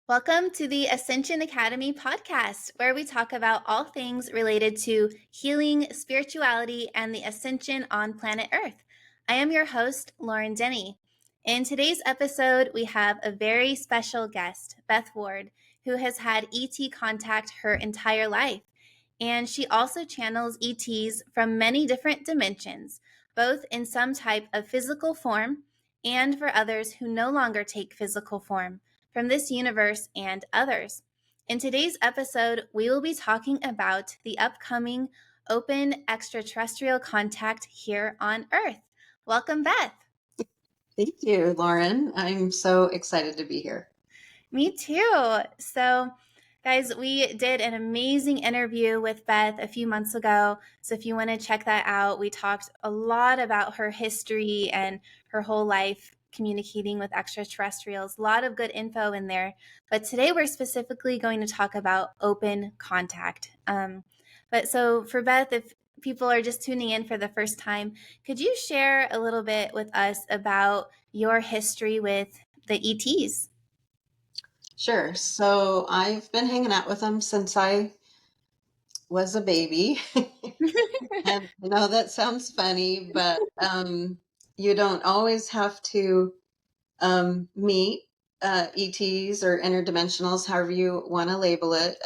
Welcome to the Ascension Academy podcast, where we talk about all things related to healing, spirituality, and the ascension on planet Earth. I am your host, Lauren Denny. In today's episode, we have a very special guest, Beth Ward, who has had ET contact her entire life. And she also channels ETs from many different dimensions, both in some type of physical form and for others who no longer take physical form from this universe and others. In today's episode, we will be talking about the upcoming open extraterrestrial contact here on Earth. Welcome, Beth. Thank you, Lauren. I'm so excited to be here. Me too. So, guys, we did an amazing interview with Beth a few months ago. So, if you want to check that out, we talked a lot about her history and her whole life communicating with extraterrestrials. A lot of good info in there. But today we're specifically going to talk about open contact. But so, for Beth, if people are just tuning in for the first time, could you share a little bit with us about your history with the E.T.s? Sure. So I've been hanging out with them since I was a baby. And I know that sounds funny, but you don't always have to meet ETs or interdimensionals, however you want to label it.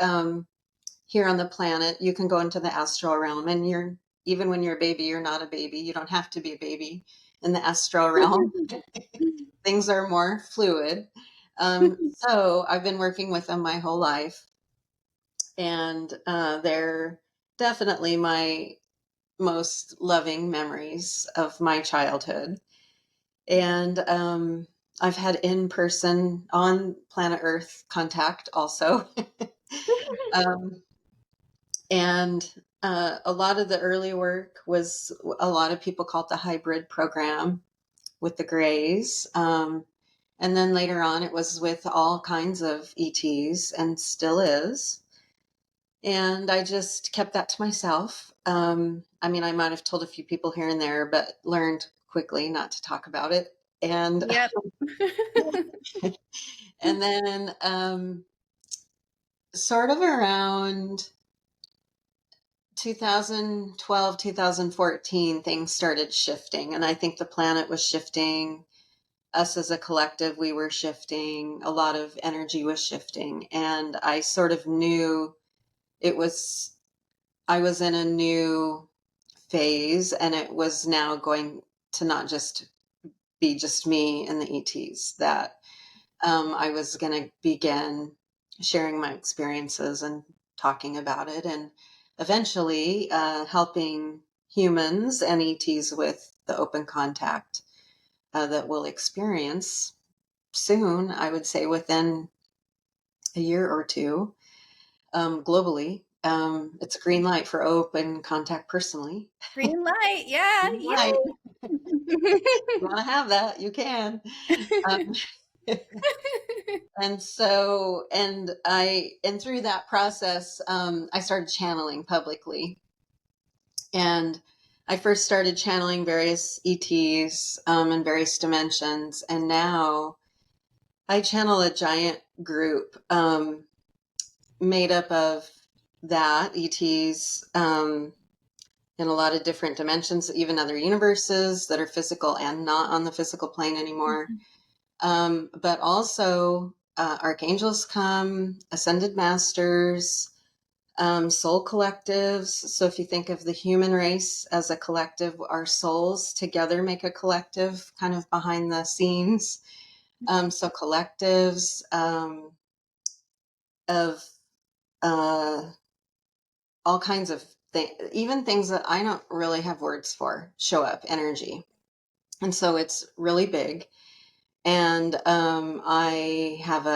Here on the planet, you can go into the astral realm, and even when you're a baby, you're not a baby. You don't have to be a baby in the astral realm. Things are more fluid. So I've been working with them my whole life, and they're definitely my most loving memories of my childhood. And I've had in-person on planet Earth contact also. um, and a lot of the early work was a lot of people call it the hybrid program with the Greys. And then later on, it was with all kinds of ETs and still is. And I just kept that to myself. I mean, I might have told a few people here and there, but learned quickly not to talk about it. And Yep. and then sort of around 2012, 2014, things started shifting. And I think the planet was shifting. Us as a collective, we were shifting. A lot of energy was shifting. And I sort of knew I was in a new phase, and it was now going to not just be just me and the ETs, that I was going to begin sharing my experiences and talking about it, and eventually helping humans and ETs with the open contact that we'll experience soon, I would say within a year or two, globally. It's a green light for open contact personally. Green light. Yeah. Green Yeah. light. You want to have that, you can. Um, and so, and through that process, I started channeling publicly. And I first started channeling various ETs in various dimensions. And now I channel a giant group made up of that ETs in a lot of different dimensions, even other universes that are physical and not on the physical plane anymore. But also archangels come, ascended masters, soul collectives. So if you think of the human race as a collective, our souls together make a collective kind of behind the scenes. So collectives of all kinds of things, even things that I don't really have words for, show up, energy. And so it's really big. And I have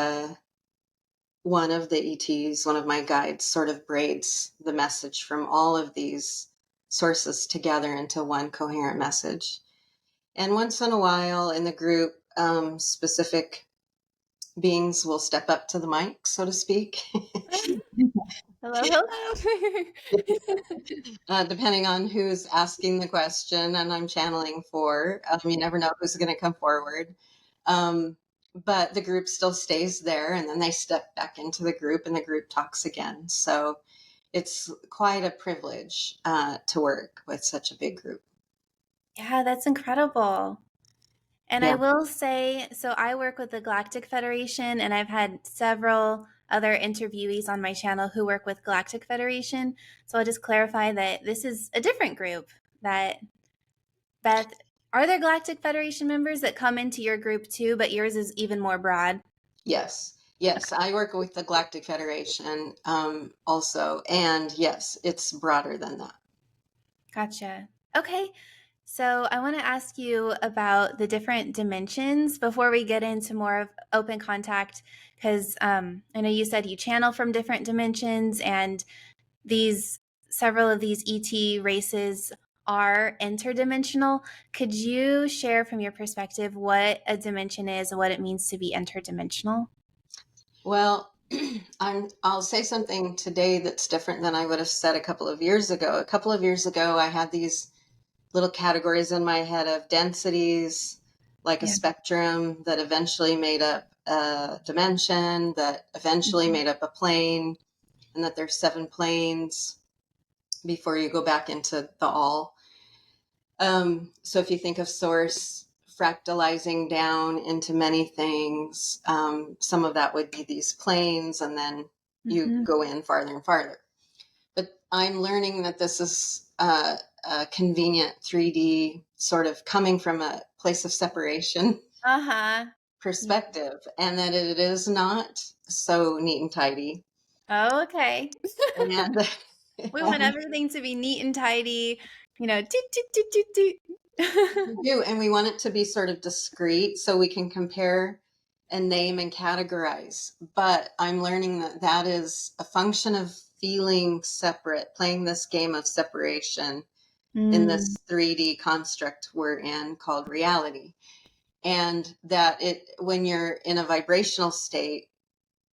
one of the ETs, one of my guides, sort of braids the message from all of these sources together into one coherent message. And once in a while in the group, specific beings will step up to the mic, so to speak. Hello, hello. Depending on who's asking the question and I'm channeling for. You never know who's going to come forward. but the group still stays there, and then they step back into the group and the group talks again. So it's quite a privilege to work with such a big group. Yeah, that's incredible. And I Yeah. will say, so I work with the Galactic Federation, and I've had several other interviewees on my channel who work with Galactic Federation. So I'll just clarify that this is a different group. That Beth, are there Galactic Federation members that come into your group too, but yours is even more broad? Yes. Okay, Yes. I work with the Galactic Federation also. And yes, it's broader than that. gotcha. Okay, so I want to ask you about the different dimensions before we get into more of open contact, because I know you said you channel from different dimensions, and these several of these ET races are interdimensional. Could you share from your perspective what a dimension is and what it means to be interdimensional? Well, I'll say something today that's different than I would have said a couple of years ago. A couple of years ago, I had these little categories in my head of densities, like a Yeah. spectrum that eventually made up a dimension, that eventually Mhm. made up a plane, and that there's 7 planes before you go back into the all. So if you think of source fractalizing down into many things, some of that would be these planes, and then you Mhm. go in farther and farther. But I'm learning that this is a convenient 3D sort of coming from a place of separation Uh-huh. Yeah. perspective, and that it is not so neat and tidy. Oh, okay. And, We want and everything to be neat and tidy, toot, toot, toot, toot, toot. we do, and we want it to be sort of discrete so we can compare and name and categorize. But I'm learning that that is a function of feeling separate, playing this game of separation in Mm. this 3D construct we're in called reality. And that it, when you're in a vibrational state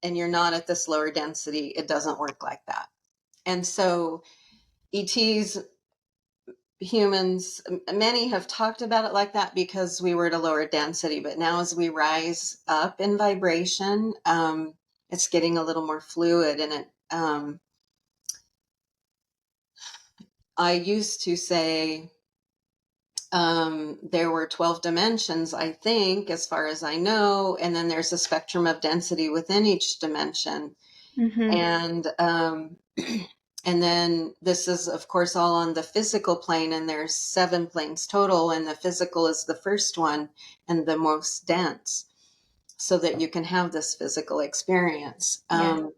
and you're not at this lower density, it doesn't work like that. And so ETs, humans, many have talked about it like that because we were at a lower density. But now, as we rise up in vibration, it's getting a little more fluid. And I used to say there were 12 dimensions, I think, as far as I know. And then there's a spectrum of density within each dimension. Mhm. And and then this is, of course, all on the physical plane, and there's 7 planes total, and the physical is the first one and the most dense, so that you can have this physical experience, Yeah.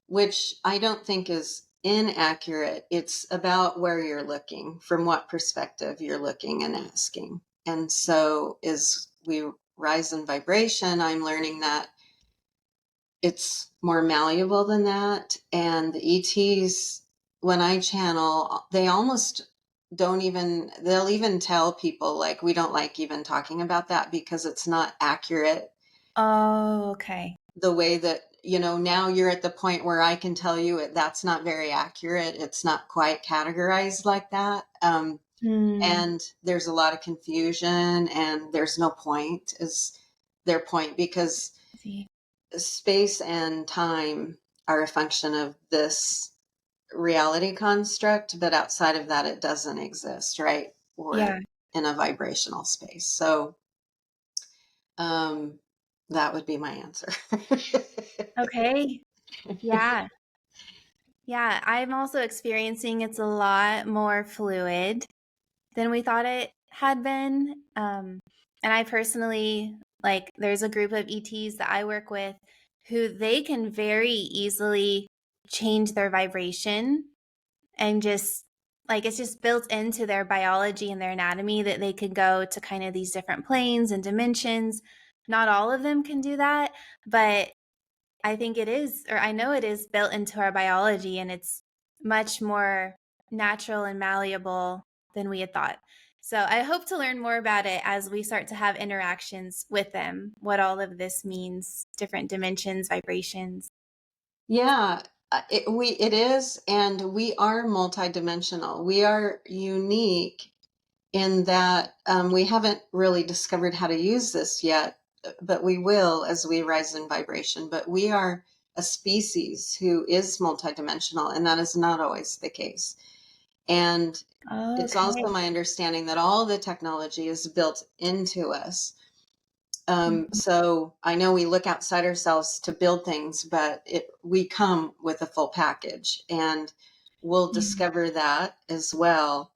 which I don't think is inaccurate. It's about where you're looking, from what perspective you're looking and asking. And so as we rise in vibration, I'm learning that it's more malleable than that. And the ETs, when I channel, they almost don't even, they'll even tell people, like, we don't like even talking about that because it's not accurate. Oh, okay. The way that, now you're at the point where I can tell you that's not very accurate. It's not quite categorized like that. Mm. And there's a lot of confusion, and there's no point, is their point, because See. space and time are a function of this reality construct, but outside of that, it doesn't exist, right? We're Yeah. in a vibrational space. So um, that would be my answer. Okay. Yeah. Yeah. I'm also experiencing it's a lot more fluid than we thought it had been. And I personally, like, there's a group of ETs that I work with who they can very easily change their vibration and just like it's just built into their biology and their anatomy that they could go to kind of these different planes and dimensions. Not all of them can do that, but I think it is, or I know it is built into our biology, and it's much more natural and malleable than we had thought. So I hope to learn more about it as we start to have interactions with them, what all of this means, different dimensions, vibrations. Yeah, it is, and we are multidimensional. We are unique in that we haven't really discovered how to use this yet. but we will as we rise in vibration. But we are a species who is multidimensional, and that is not always the case. And it's Okay. also my understanding that all the technology is built into us. Mhm. So I know we look outside ourselves to build things, but we come with a full package, and we'll Mhm. discover that as well.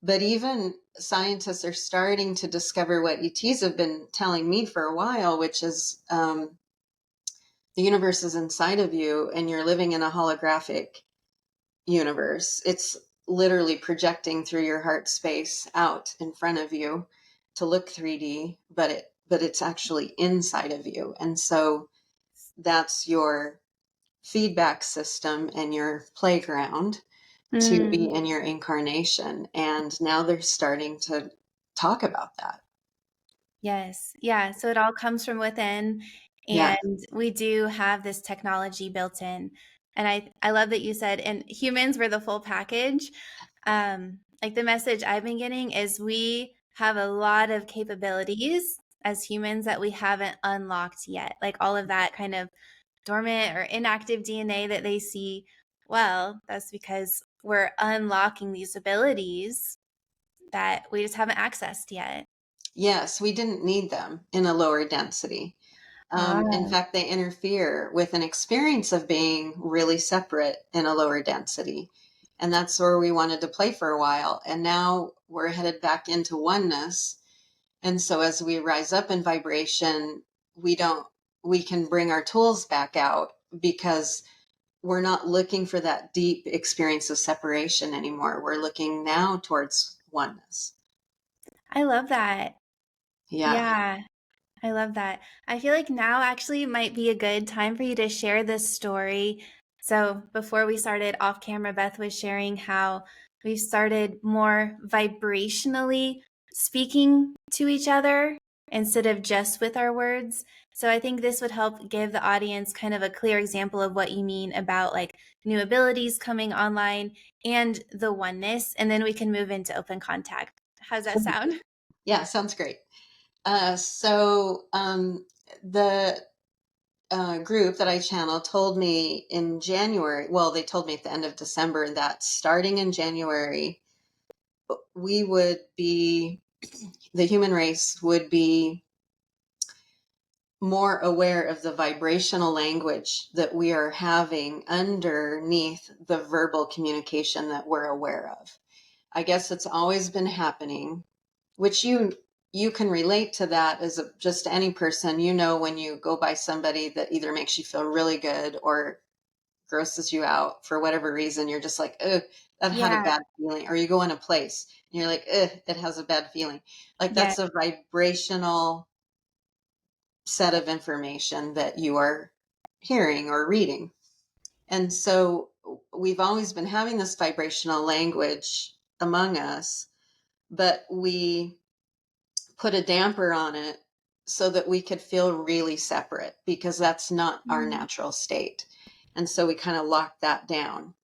But even scientists are starting to discover what ETs have been telling me for a while, which is the universe is inside of you and you're living in a holographic universe. It's literally projecting through your heart space out in front of you to look 3D, but it's actually inside of you. And so that's your feedback system and your playground to be Mm. in your incarnation. And now they're starting to talk about that. Yes. Yeah. So it all comes from within, Yeah. and we do have this technology built in. And I love that you said, and humans were the full package. Like the message I've been getting is we have a lot of capabilities as humans that we haven't unlocked yet. Like all of that kind of dormant or inactive DNA that they see. Well, that's because we're unlocking these abilities that we just haven't accessed yet. Yes, we didn't need them in a lower density. In Ah. fact, they interfere with an experience of being really separate in a lower density. And that's where we wanted to play for a while. And now we're headed back into oneness. And so as we rise up in vibration, we don't, we can bring our tools back out because we're not looking for that deep experience of separation anymore. We're looking now towards oneness. I love that. Yeah. Yeah, I love that. I feel like now actually might be a good time for you to share this story. So, before we started off camera, Beth was sharing how we've started more vibrationally speaking to each other instead of just with our words. So, I think this would help give the audience kind of a clear example of what you mean about like new abilities coming online and the oneness. And then we can move into open contact. How's that sound? Yeah, sounds great. The group that I channel told me in January, well, they told me at the end of December that starting in January, we would be, the human race would be more aware of the vibrational language that we are having underneath the verbal communication that we're aware of. I guess it's always been happening, which you can relate to that as just any person. You know, when you go by somebody that either makes you feel really good or grosses you out for whatever reason, you're just like, ugh, that had a Yeah. bad feeling. Or you go in a place and you're like, ugh, it has a bad feeling. Like Yeah. that's a vibrational set of information that you are hearing or reading. And so we've always been having this vibrational language among us, but we put a damper on it so that we could feel really separate because that's not our Mm. natural state. And so we kind of locked that down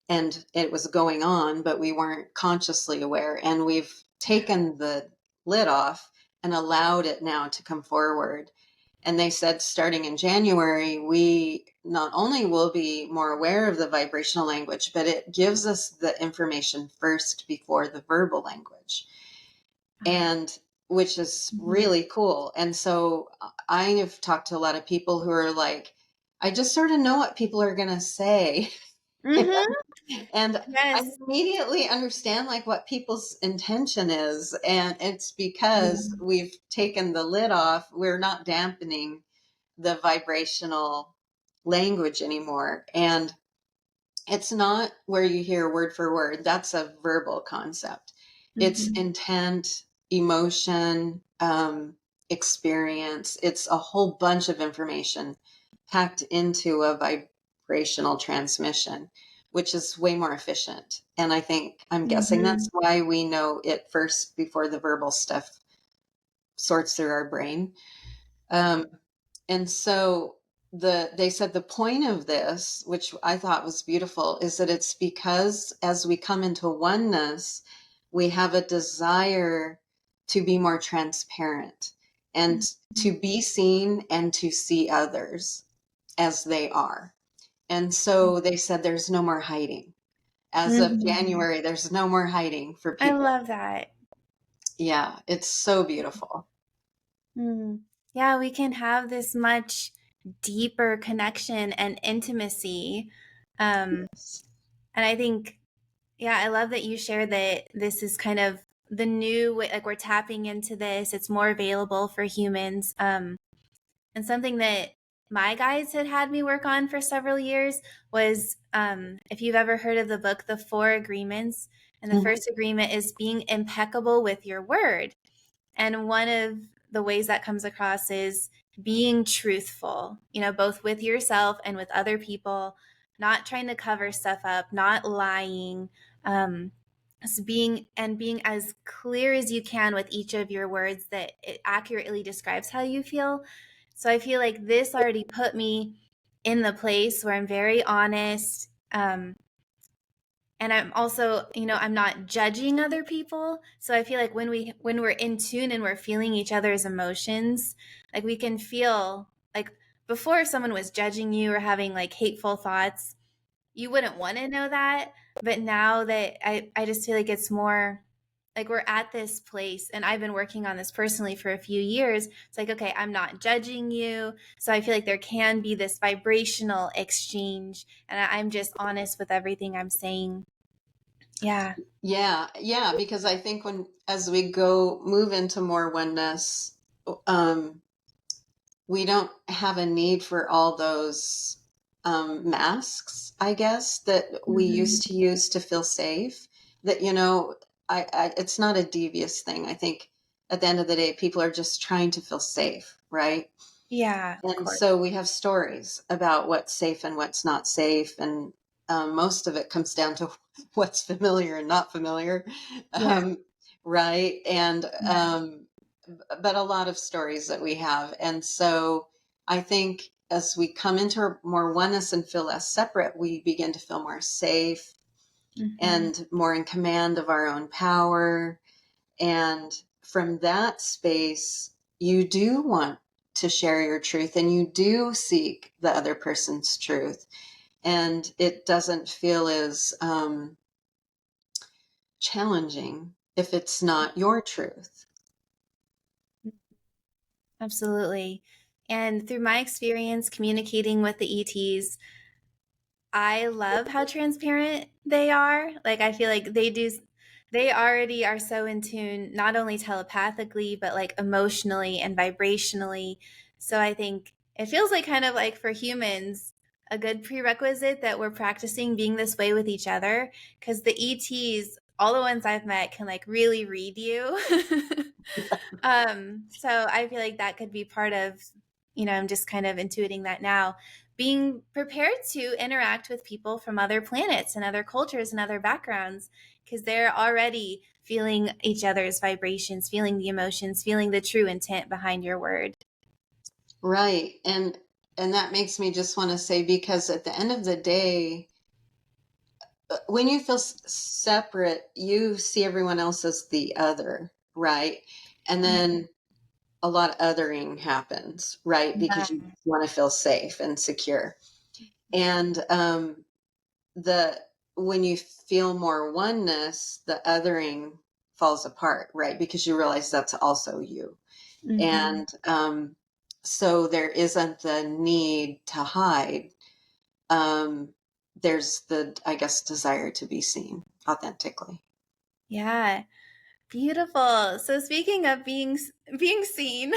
and it was going on, but we weren't consciously aware. And we've taken the lid off and allowed it now to come forward. And they said starting in January, we not only will be more aware of the vibrational language, but it gives us the information first before the verbal language. Ah. And which is Mhm. really cool. And so I have talked to a lot of people who are like, I just sort of know what people are going to say. Mhm. And I Yes. immediately understand like what people's intention is. And it's because Yeah. we've taken the lid off. We're not dampening the vibrational language anymore. And it's not where you hear word for word. That's a verbal concept. It's Mhm. intent, emotion, experience. It's a whole bunch of information packed into a vibrational transmission, which is way more efficient. And I'm guessing that's Mhm. why we know it first before the verbal stuff sorts through our brain. Um, and so they said the point of this, which I thought was beautiful, is that it's because as we come into oneness, we have a desire to be more transparent. and to be seen and to see others as they are. And so they said there's no more hiding. As of January, there's no more hiding for I people. love that. Yeah, it's so beautiful. Yeah, we can have this much deeper connection and intimacy. And I think, yeah, I love that you shared that this is kind of the new way, like we're tapping into this. It's more available for humans. And something that my guides had me work on for several years was if you've ever heard of the book, The Four Agreements. And the first agreement is being impeccable with your word. And one of the ways that comes across is being truthful, both with yourself and with other people, not trying to cover stuff up, not lying, so being as clear as you can with each of your words that it accurately describes how you feel. So I feel like this already put me in the place where I'm very honest. And I'm also, I'm not judging other people. So I feel like when we're in tune and we're feeling each other's emotions, like we can feel like before, if someone was judging you or having like hateful thoughts, you wouldn't want to know that. But now that I just feel like it's more like we're at this place, and I've been working on this personally for a few years. It's like, okay, I'm not judging you. So I feel like there can be this vibrational exchange, and I'm just honest with everything I'm saying. Yeah. Yeah, because I think as we move into more oneness, we don't have a need for all those masks, I guess, that we used to use to feel safe. That, it's not a devious thing. I think at the end of the day, people are just trying to feel safe, right? Yeah, of And course. so we have stories about what's safe and what's not safe. And most of it comes down to what's familiar and not familiar. Yeah. Right. And, Yeah. but a lot of stories that we have. And so I think as we come into more oneness and feel less separate, we begin to feel more safe and more in command of our own power. And from that space, you do want to share your truth and you do seek the other person's truth. And it doesn't feel as challenging if it's not your truth. Absolutely. And through my experience communicating with the ETs, I love how transparent they are. Like, I feel like they already are so in tune, not only telepathically, but like emotionally and vibrationally. So I think it feels like kind of like for humans, a good prerequisite that we're practicing being this way with each other. Because the ETs, all the ones I've met, can like really read you. So I feel like that could be part of, I'm just kind of intuiting that now, being prepared to interact with people from other planets and other cultures and other backgrounds, because they're already feeling each other's vibrations, feeling the emotions, feeling the true intent behind your word. Right. And that makes me just want to say, because at the end of the day, when you feel separate, you see everyone else as the other, right? And then a lot of othering happens, right? Yeah. Because you want to feel safe and secure. And the when you feel more oneness, the othering falls apart, right? Because you realize that's also you. Mm-hmm. And so there isn't the need to hide. There's the, I guess, desire to be seen authentically. Yeah. Beautiful. So speaking of being seen,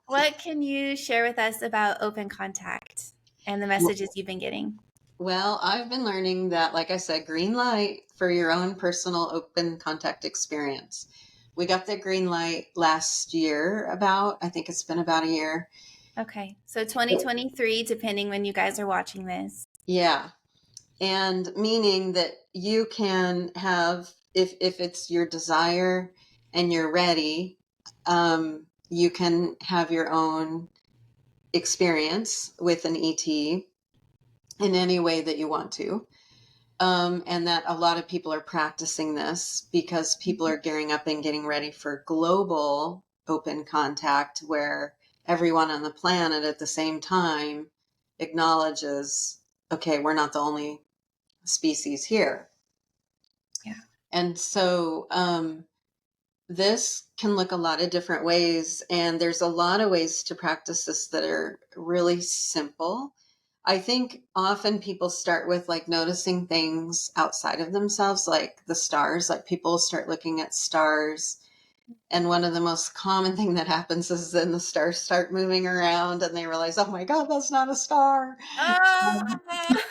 what can you share with us about open contact and the messages you've been getting? Well, I've been learning that, like I said, green light for your own personal open contact experience. We got the green light last year, I think it's been about a year. Okay. So 2023, depending when you guys are watching this. Yeah. And meaning that you can have, if it's your desire and you're ready, you can have your own experience with an ET in any way that you want to. And that a lot of people are practicing this because people are gearing up and getting ready for global open contact where everyone on the planet at the same time acknowledges, okay, we're not the only species here. Yeah. And so this can look a lot of different ways, and there's a lot of ways to practice this that are really simple. I think often people start with like noticing things outside of themselves, like the stars, like people start looking at stars. And one of the most common thing that happens is then the stars start moving around and they realize, oh my God, that's not a star. Um, Ah!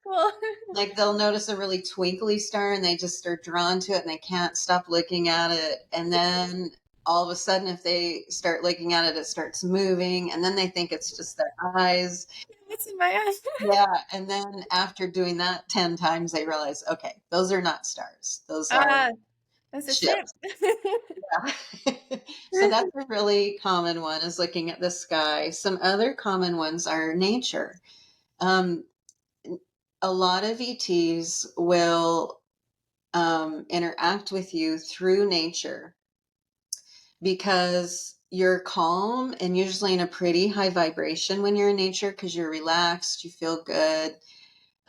Cool. Like they'll notice a really twinkly star and they just are drawn to it and they can't stop looking at it. And then all of a sudden, if they start looking at it, it starts moving. And then they think it's just their eyes. What's in my eyes? Yeah. And then after doing that 10 times, they realize, okay, those are not stars. Those are Ah, that's a ship. ships. Yeah. So that's a really common one, is looking at the sky. Some other common ones are nature. Um, a lot of ETs will interact with you through nature because you're calm and usually in a pretty high vibration when you're in nature because you're relaxed, you feel good,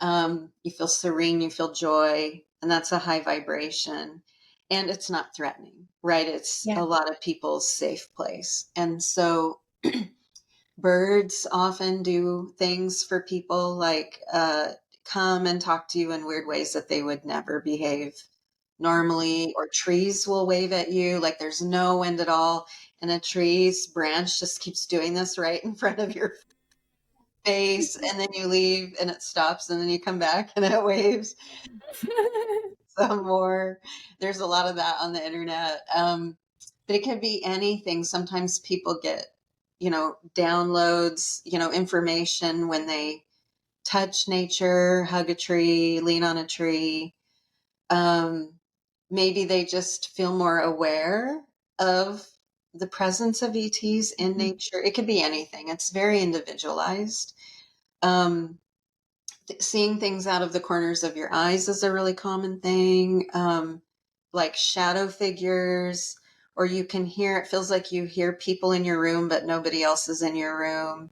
you feel serene, you feel joy, and that's a high vibration. And it's not threatening, right? It's Yeah. a lot of people's safe place. And so birds often do things for people like come and talk to you in weird ways that they would never behave normally, or trees will wave at you like there's no wind at all. And a tree's branch just keeps doing this right in front of your face. And then you leave and it stops and then you come back and it waves some more. There's a lot of that on the internet. But it could be anything. Sometimes people get, downloads, information when they touch nature, hug a tree, lean on a tree. Maybe they just feel more aware of the presence of ETs in nature. It could be anything. It's very individualized. Um, Seeing things out of the corners of your eyes is a really common thing, like shadow figures, or you can hear, it feels like you hear people in your room, but nobody else is in your room.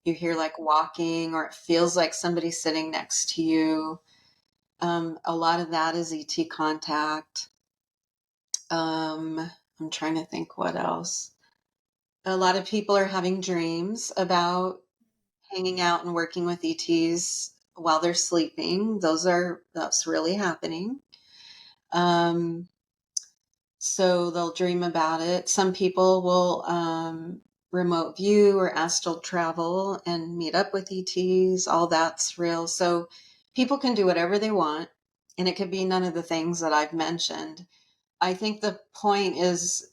You hear like walking, or it feels like somebody's sitting next to you. A lot of that is ET contact. I'm trying to think what else. A lot of people are having dreams about hanging out and working with ETs while they're sleeping. That's really happening. Um, so they'll dream about it. Some people will remote view or astral travel and meet up with ETs. All that's real. So people can do whatever they want, and it could be none of the things that I've mentioned. I think the point is,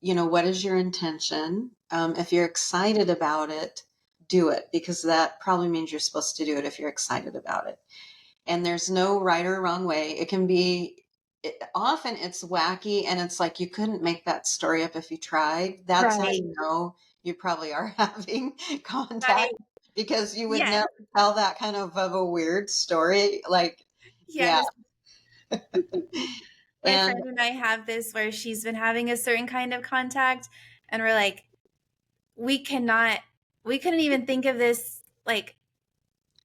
what is your intention? If you're excited about it, do it, because that probably means you're supposed to do it if you're excited about it. And there's no right or wrong way. It can be, often it's wacky and it's like you couldn't make that story up if you tried. That's how Right. you know you probably are having contact, Right. because you would Yes. never tell that kind of a weird story. Like, yeah. Yes. My And friend and I have this where she's been having a certain kind of contact, and we're like, we cannot, we couldn't even think of this like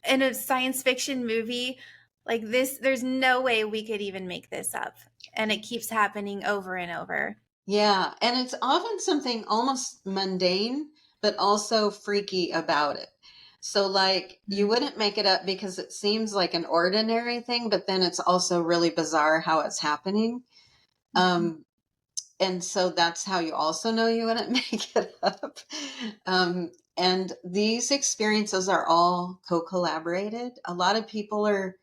in a science fiction movie like this. There's no way we could even make this up. And it keeps happening over and over. yeah, and it's often something almost mundane, but also freaky about it. So, like, you wouldn't make it up because it seems like an ordinary thing, but then it's also really bizarre how it's happening. Um, and so that's how you also know you wouldn't make it up. And these experiences are all co-collaborated. A lot of people are,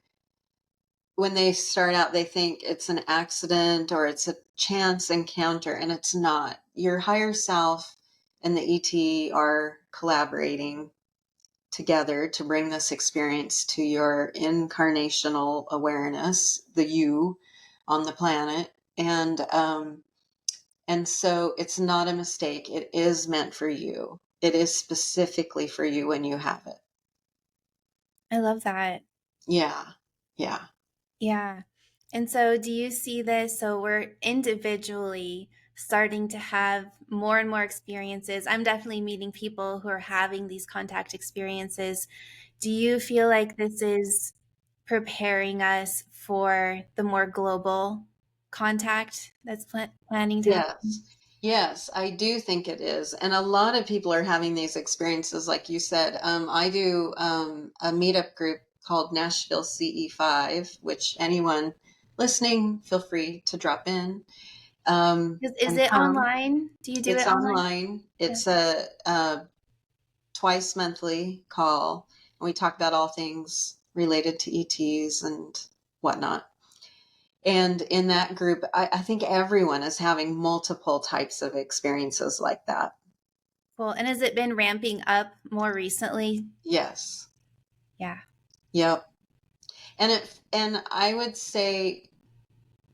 when they start out, they think it's an accident or it's a chance encounter, and it's not. Your higher self and the ET are collaborating together to bring this experience to your incarnational awareness, the you on the planet. And so it's not a mistake. It is meant for you. It is specifically for you when you have it. I love that. Yeah. Yeah. Yeah. And so, do you see this? So, we're individually starting to have more and more experiences. I'm definitely meeting people who are having these contact experiences. Do you feel like this is preparing us for the more global contact that's planning to Yes. happen? Yes, I do think it is. And a lot of people are having these experiences, like you said. I do a meetup group called Nashville CE5, which anyone listening, feel free to drop in Is and it come. online? Do you do It's it online? online. Yeah. It's a twice monthly call, and we talk about all things related to ETs and whatnot. And in that group, I think everyone is having multiple types of experiences like that. Cool. And has it been ramping up more recently? Yes. Yeah. Yep. And I would say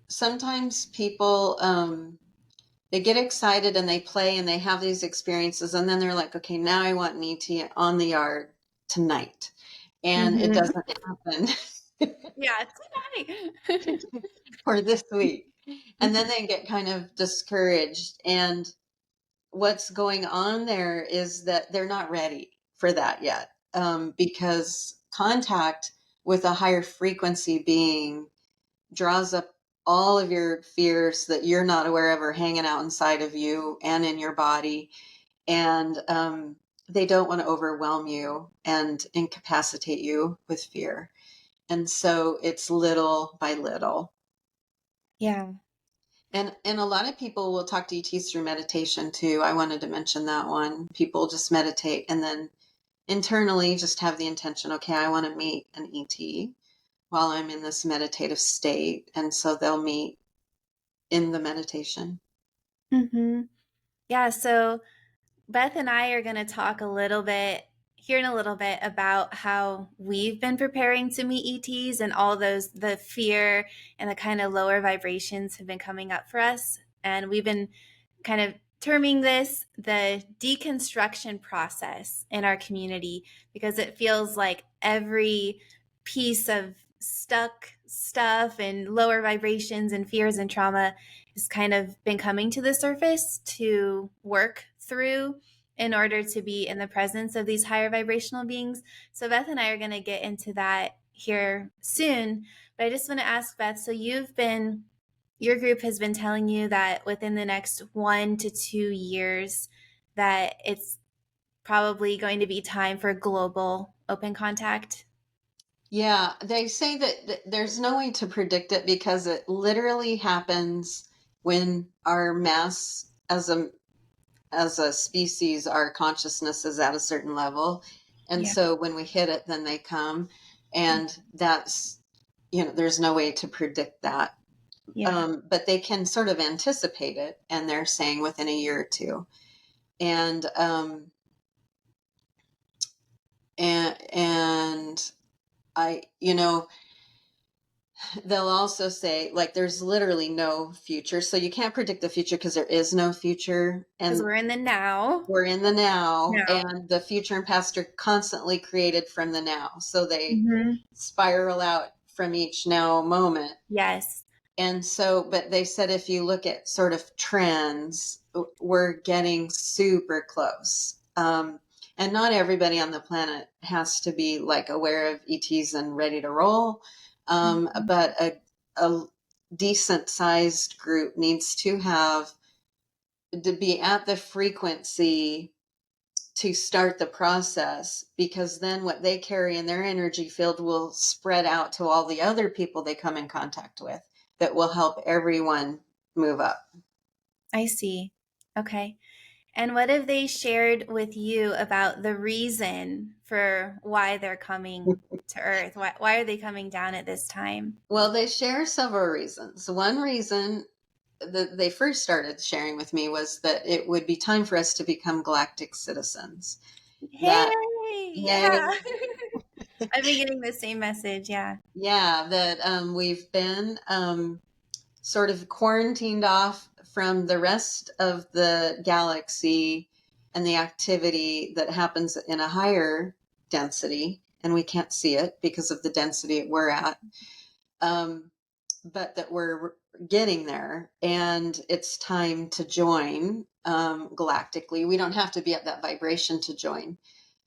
sometimes people they get excited and they play and they have these experiences, and then they're like, okay, now I want an ET on the yard tonight. And it Hmm. doesn't happen Yeah. Tonight. for this week. And then they get kind of discouraged. And what's going on there is that they're not ready for that yet, because contact with a higher frequency being draws up all of your fears that you're not aware of are hanging out inside of you and in your body. And they don't want to overwhelm you and incapacitate you with fear. And so it's little by little. Yeah. And a lot of people will talk to ETs through meditation too. I wanted to mention that one. People just meditate and then internally just have the intention, okay, I want to meet an ET while I'm in this meditative state. And so they'll meet in the meditation. Hmm. Yeah. So Beth and I are going to talk a little bit here in a little bit about how we've been preparing to meet ETs and all those, the fear and the kind of lower vibrations have been coming up for us. And we've been kind of terming this the deconstruction process in our community because it feels like every piece of stuck stuff and lower vibrations and fears and trauma has kind of been coming to the surface to work through in order to be in the presence of these higher vibrational beings. So Beth and I are going to get into that here soon, but I just want to ask Beth, so your group has been telling you that within the next 1 to 2 years that it's probably going to be time for global open contact. Yeah, they say that there's no way to predict it because it literally happens when our mass as a species, our consciousness is at a certain level. And Yeah. so when we hit it, then they come. And that's, there's no way to predict that. Yeah. But they can sort of anticipate it. And they're saying within a year or two. And, and I, they'll also say like there's literally no future, so you can't predict the future because there is no future, Because and we're in the now. we're in the now, Now. and the future and past are constantly created from the now, so they Hmm. spiral out from each now moment. Yes. And so, but they said if you look at sort of trends, we're getting super close. And not everybody on the planet has to be like aware of ETs and ready to roll. Mhm. But a decent sized group needs to be at the frequency to start the process, because then what they carry in their energy field will spread out to all the other people they come in contact with, that will help everyone move up. I see. Okay. And what have they shared with you about the reason for why they're coming to Earth? Why are they coming down at this time? Well, they share several reasons. One reason that they first started sharing with me was that it would be time for us to become galactic citizens. That, Hey, yeah. yay, I've been getting the same message. Yeah. yeah, that we've been sort of quarantined off from the rest of the galaxy and the activity that happens in a higher density, and we can't see it because of the density we're at. Um, but that we're getting there, and it's time to join galactically. We don't have to be at that vibration to join.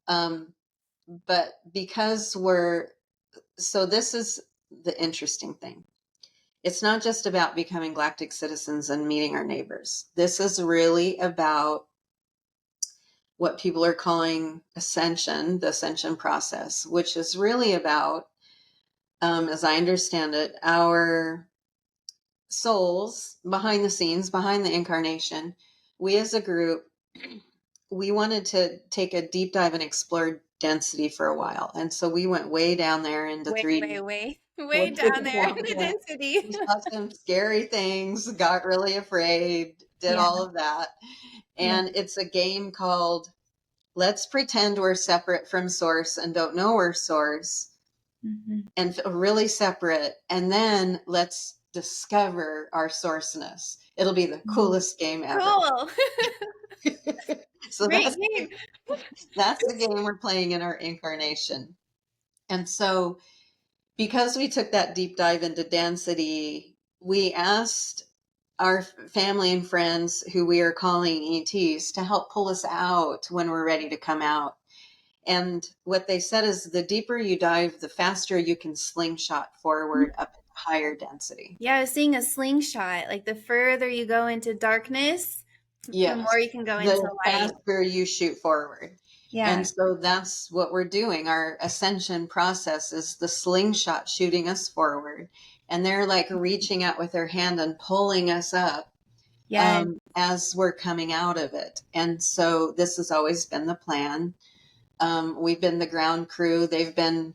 But because this is the interesting thing. It's not just about becoming galactic citizens and meeting our neighbors. This is really about what people are calling ascension, the ascension process, which is really about, as I understand it, our souls behind the scenes, behind the incarnation. We as a group, we wanted to take a deep dive and explore density for a while. And so we went way down there into Way, 3D. way, way, way Way down there in down the there. density. We saw some scary things, got really afraid, did Yeah, all of that. yeah. And it's a game called Let's Pretend We're Separate from Source and Don't Know We're Source Mhm. and feel really separate. And then let's discover our sourceness. It'll be the coolest game ever. Cool. So Great that's game. that's the game we're playing in our incarnation. And so because we took that deep dive into density, we asked our family and friends who we are calling E.T.s to help pull us out when we're ready to come out. And what they said is the deeper you dive, the faster you can slingshot forward up to higher density. Yeah, I was seeing a slingshot. Like the further you go into darkness, the Yes, more you can go into the light. faster you shoot forward. And Yeah. so that's what we're doing. Our ascension process is the slingshot shooting us forward. And they're like reaching out with their hand and pulling us up Yes. as we're coming out of it. And so this has always been the plan. We've been the ground crew. They've been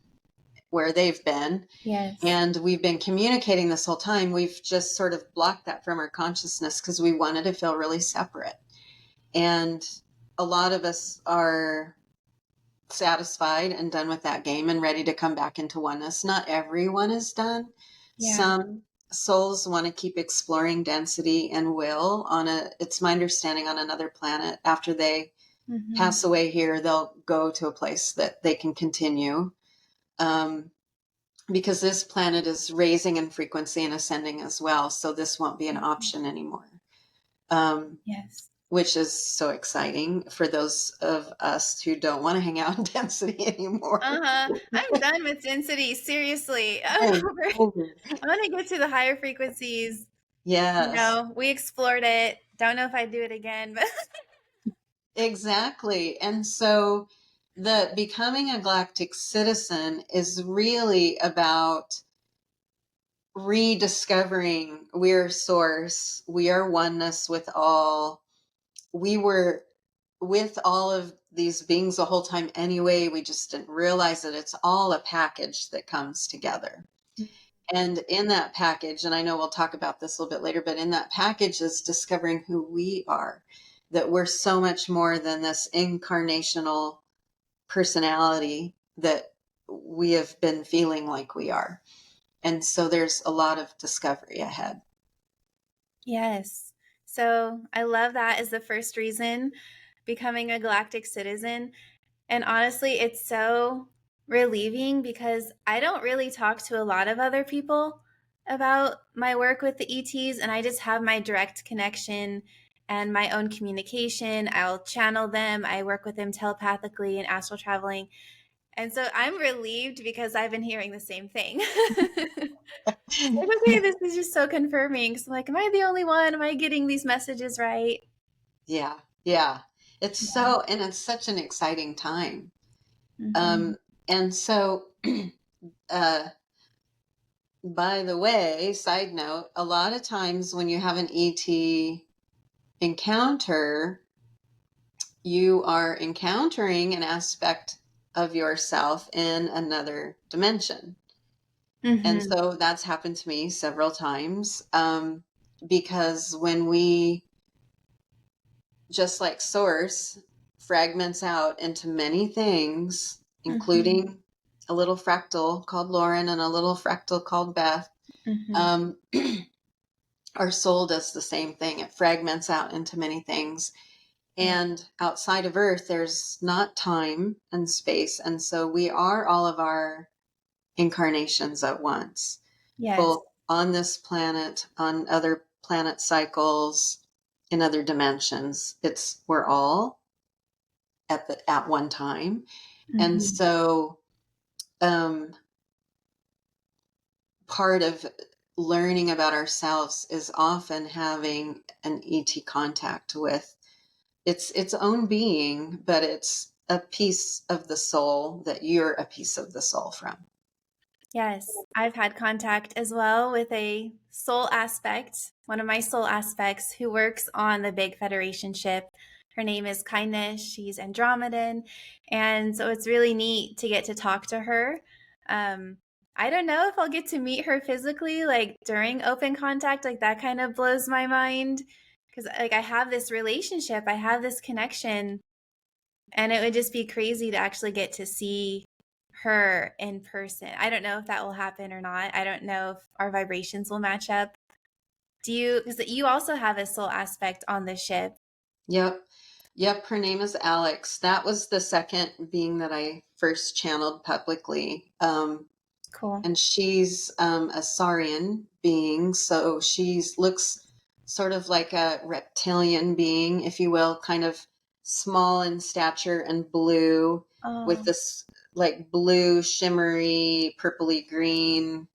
where they've been. Yes. And we've been communicating this whole time. We've just sort of blocked that from our consciousness because we wanted to feel really separate. And a lot of us are satisfied and done with that game and ready to come back into oneness. Not everyone is done. Yeah. Some souls want to keep exploring density and will it's my understanding, on another planet. After they Hmm. pass away here, they'll go to a place that they can continue. Because this planet is raising in frequency and ascending as well. So this won't be an option anymore. Yes. Which is so exciting for those of us who don't want to hang out in density anymore. I'm done with density. Seriously. I'm Over, over. over. I want to get to the higher frequencies. Yes, We explored it. Don't know if I'd do it again, but exactly. And so the becoming a galactic citizen is really about rediscovering we're source, we are oneness with all. We were with all of these beings the whole time anyway. We just didn't realize that it's all a package that comes together. And in that package, and I know we'll talk about this a little bit later, but in that package is discovering who we are, that we're so much more than this incarnational personality that we have been feeling like we are. And so there's a lot of discovery ahead. yes. So I love that as the first reason, becoming a galactic citizen. And honestly, it's so relieving because I don't really talk to a lot of other people about my work with the ETs, and I just have my direct connection and my own communication. I'll channel them, I work with them telepathically and astral traveling. And so I'm relieved because I've been hearing the same thing. Like, okay, this is just so confirming. So, like, am I the only one? Am I getting these messages right? Yeah, yeah. Yeah. And it's such an exciting time. Hmm. Um, and so, uh, by the way, side note, a lot of times when you have an ET encounter, you are encountering an aspect of yourself in another dimension. And Hmm. so that's happened to me several times, because when we, just like source, fragments out into many things, Hmm. including a little fractal called Lauren and a little fractal called Beth, Hmm. um, our soul does the same thing. It fragments out into many things. Yeah. And outside of Earth, there's not time and space. And so we are all of our incarnations at once, Yes. both on this planet, on other planet cycles, in other dimensions. We're all at one time. And Mhm. so um, part of learning about ourselves is often having an ET contact with its own being, but it's a piece of the soul that you're a piece of the soul from. Yes, I've had contact as well with a soul aspect, one of my soul aspects who works on the big Federation ship. Her name is Kindness. She's Andromedan. And so it's really neat to get to talk to her. Um, I don't know if I'll get to meet her physically, like during open contact, like that kind of blows my mind. Because like I have this relationship, I have this connection, and it would just be crazy to actually get to see her in person. I don't know if that will happen or not. I don't know if our vibrations will match up. Do you, because you also have a soul aspect on the ship. Yep. Yep. Her name is Alex. That was the second being that I first channeled publicly. Cool. And she's a Saurian being. So looks sort of like a reptilian being, if you will, kind of small in stature and blue with Oh, this like blue, shimmery, purpley green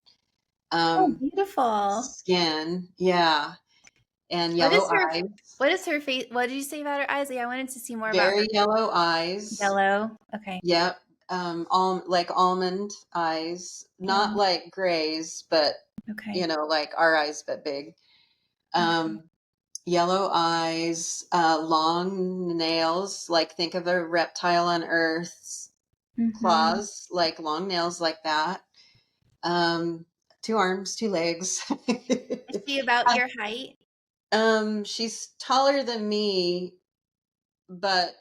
oh, um, beautiful. skin. Yeah. And What yellow is her, eyes, what is her face? What did you say about her eyes? Yeah, I wanted to see more about her. very yellow eyes. Yellow. Okay. Yep. Like almond eyes, not Yeah. like grays, but Okay. like our eyes, but big. Okay. Um, Yellow eyes, long nails, like think of a reptile on Earth's Mm-hmm. claws, like long nails like that. Um, Two arms, two legs. Is she about your height? She's taller than me, but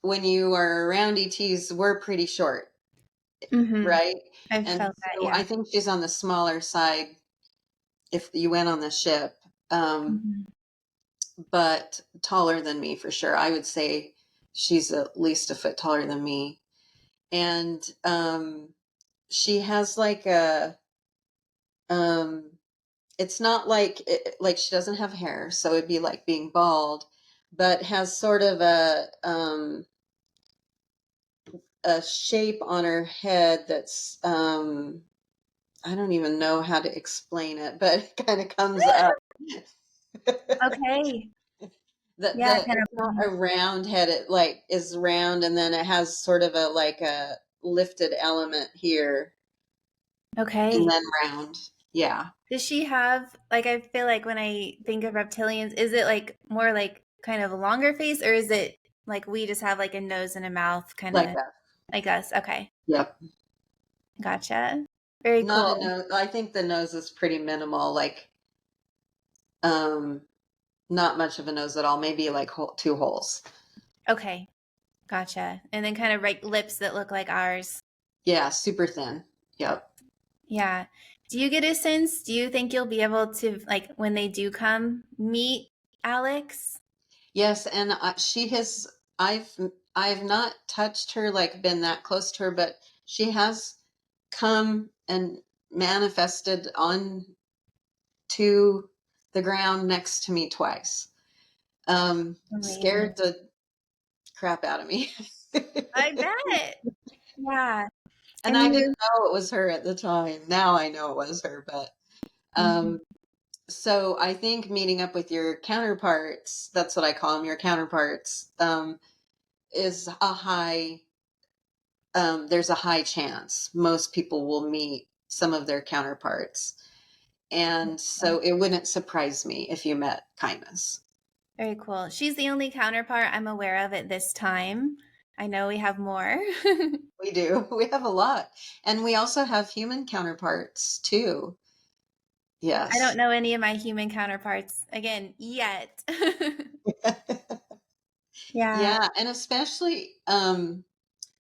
when you are around ETs, we're pretty short, Mm-hmm. right? I've And felt that. so Yeah. I think she's on the smaller side if you went on the ship, Mm-hmm. but taller than me for sure. I would say she's at least a foot taller than me. And she has like um, it's not like she doesn't have hair, so it'd be like being bald, but has sort of a shape on her head that's I don't even know how to explain it, but it kind of comes up. Okay. Yeah, The kind it's not of. a round head, it like is round and then it has sort of a like a lifted element here and Okay. then round. Yeah. Does she have, like, I feel like when I think of reptilians, is it like more like kind of a longer face, or is it like we just have like a nose and a mouth kind Like of that. like us? Okay. Yep. Gotcha. Very Not a cool. nose. I think the nose is pretty minimal, like um not much of a nose at all, maybe like two holes. Okay. Gotcha. And then kind of like lips that look like ours. Yeah, super thin. Yep. Yeah. Do you get a sense? Do you think you'll be able to, like, when they do come, meet Alex? Yes, and she has. I've I've not touched her, like been that close to her, but she has come and manifested on to the ground next to me twice. Amazing. Scared the crap out of me. I bet. Yeah. And And I didn't you. know it was her at the time. Now I know it was her, but Mhm. um, so I think meeting up with your counterparts, that's what I call them, your counterparts, is a high, there's a high chance most people will meet some of their counterparts. And so it wouldn't surprise me if you met Kindness. Very cool. She's the only counterpart I'm aware of at this time. I know we have more. We do. We have a lot. And we also have human counterparts too. I don't Yes. know any of my human counterparts, again, yet. Yeah. Yeah. And especially in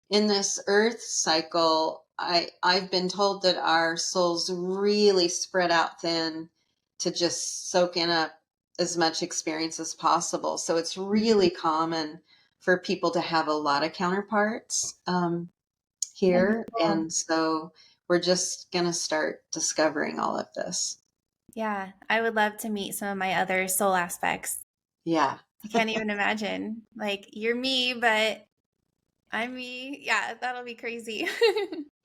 this earth cycle, I've been told that our souls really spread out thin to just soak in up as much experience as possible. So it's Mhm. really common for people to have a lot of counterparts That'd be here. cool. And so we're just going to start discovering all of this. Yeah, I would love to meet some of my other soul aspects. Yeah. I can't even imagine. Like, you're me, but I'm me. Yeah, that'll be crazy.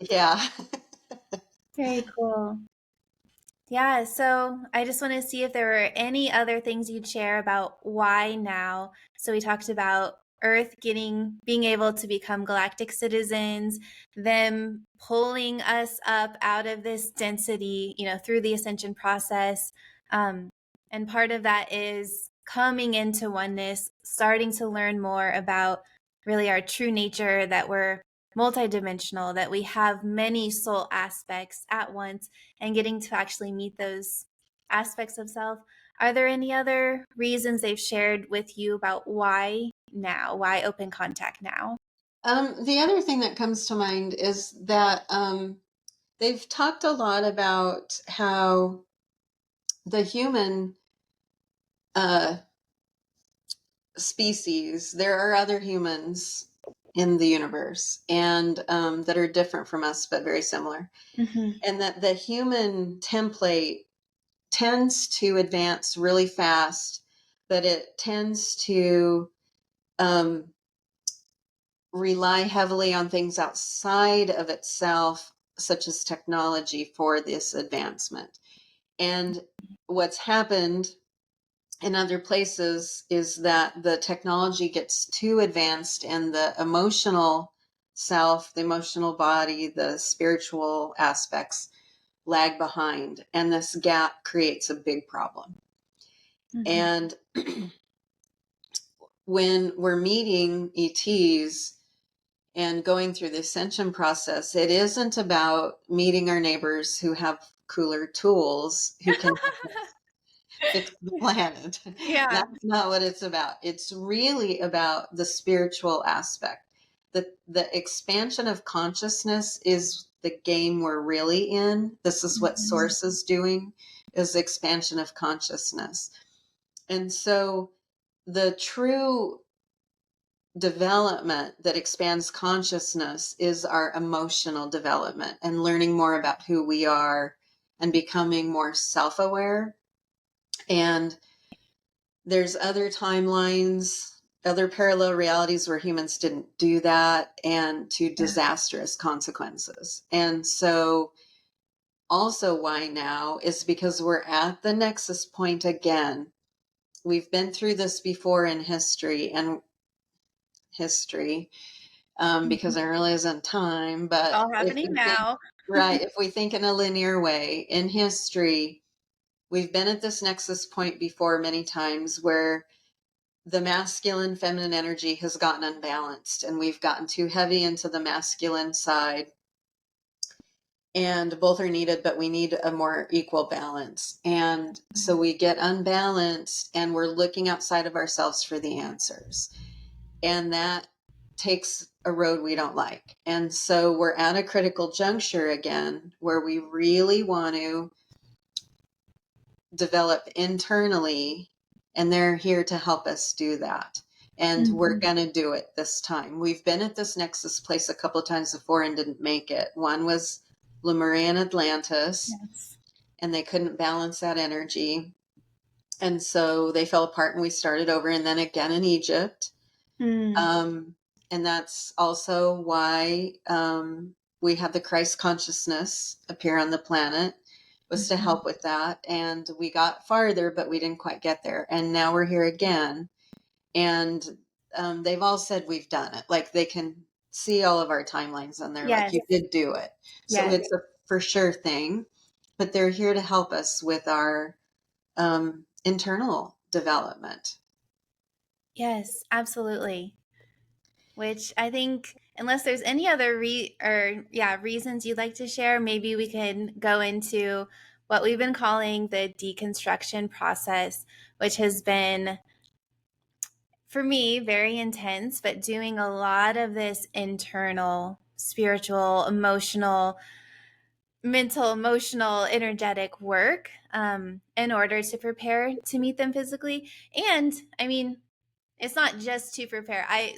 Yeah. Very cool. Yeah, so I just want to see if there were any other things you'd share about why now. So we talked about Earth being able to become galactic citizens, them pulling us up out of this density, through the ascension process. Um, and part of that is coming into oneness, starting to learn more about really our true nature, that we're multidimensional, that we have many soul aspects at once, and getting to actually meet those aspects of self. Are there any other reasons they've shared with you about why now? Why open contact now? The other thing that comes to mind is that they've talked a lot about how the human uh, species, there are other humans in the universe, and that are different from us but very similar, Mm-hmm. and that the human template tends to advance really fast, but it tends to um, rely heavily on things outside of itself, such as technology, for this advancement. And what's happened in other places is that the technology gets too advanced, and the emotional self, the emotional body, the spiritual aspects lag behind. And this gap creates a big problem. Mm-hmm. And when we're meeting E.T.s and going through the ascension process, it isn't about meeting our neighbors who have cooler tools who can fix the planet. Yeah. That's not what it's about. It's really about the spiritual aspect. The expansion of consciousness is the game we're really in. This is what Mm-hmm. Source is doing, is expansion of consciousness. And so the true development that expands consciousness is our emotional development, and learning more about who we are and becoming more self-aware. And there's other timelines, other parallel realities where humans didn't do that, and to Yeah. disastrous consequences. And so also why now is because we're at the nexus point again. We've been through this before in history, because Mm-hmm. there really isn't time. It's But all if happening we think, now. right, if we think in a linear way in history, we've been at this nexus point before many times, where the masculine feminine energy has gotten unbalanced, and we've gotten too heavy into the masculine side, and both are needed, but we need a more equal balance. And so we get unbalanced, and we're looking outside of ourselves for the answers, and that takes a road we don't like. And so we're at a critical juncture again, where we really want to develop internally, and they're here to help us do that. And we're Mm-hmm. going to do it this time. We've been at this nexus place a couple of times before and didn't make it. One was Lemuria and Atlantis, Yes. and they couldn't balance that energy. And so they fell apart, and we started over, and then again in Egypt. Mm. Um, and that's also why we had the Christ consciousness appear on the planet, was to Mm-hmm. help with that. And we got farther, but we didn't quite get there. And now we're here again. And they've all said we've done it. Like, they can see all of our timelines, and they're like, Yes. you did do it. So Yes. it's a for sure thing. But they're here to help us with our internal development. Yes, absolutely. Which I think, unless there's any other reasons you'd like to share, maybe we can go into what we've been calling the deconstruction process, which has been, for me, very intense, but doing a lot of this internal, spiritual, emotional, mental, emotional, energetic work, in order to prepare to meet them physically. And I mean, it's not just to prepare. I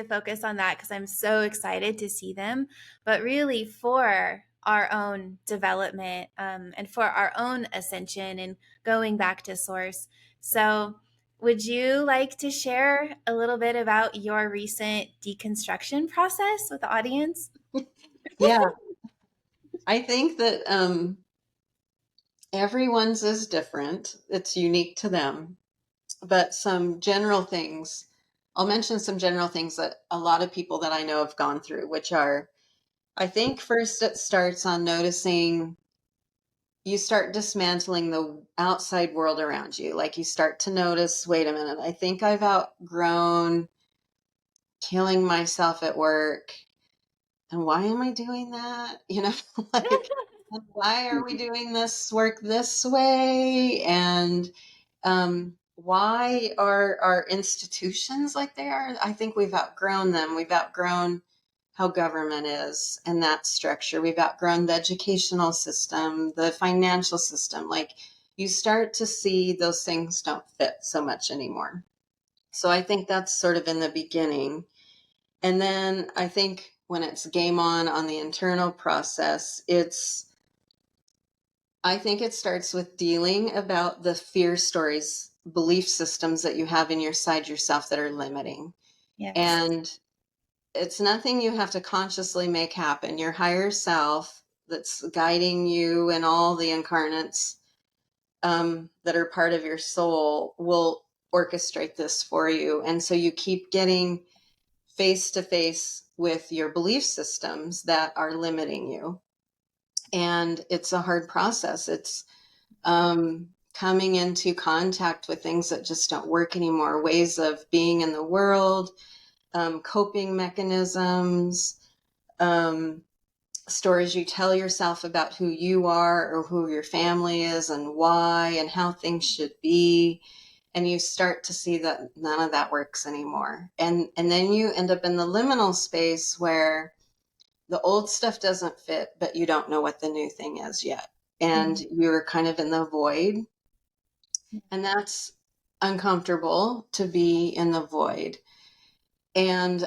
focus on that because I'm so excited to see them, but really for our own development, and for our own ascension and going back to source. So, would you like to share a little bit about your recent deconstruction process with the audience? Yeah, I think that everyone's is different. It's unique to them. But some general things, I'll mention some general things that a lot of people that I know have gone through, which are, I think first it starts on noticing, you start dismantling the outside world around you. Like you start to notice, wait a minute, I think I've outgrown killing myself at work. And why am I doing that? Like, why are we doing this work this way? And why are our institutions like they are? I think we've outgrown them. We've outgrown how government is and that structure. We've outgrown the educational system, the financial system. Like you start to see those things don't fit so much anymore. So I think that's sort of in the beginning. And then I think when it's game on the internal process, I think it starts with dealing about the fear stories, belief systems that you have in your side yourself that are limiting. Yes. And it's nothing you have to consciously make happen. Your higher self that's guiding you and all the incarnates that are part of your soul will orchestrate this for you. And so you keep getting face to face with your belief systems that are limiting you. And it's a hard process. It's coming into contact with things that just don't work anymore, ways of being in the world, coping mechanisms, um, stories you tell yourself about who you are or who your family is and why and how things should be. And you start to see that none of that works anymore. And then you end up in the liminal space where the old stuff doesn't fit, but you don't know what the new thing is yet. And you're kind of in the void. And that's uncomfortable to be in the void. And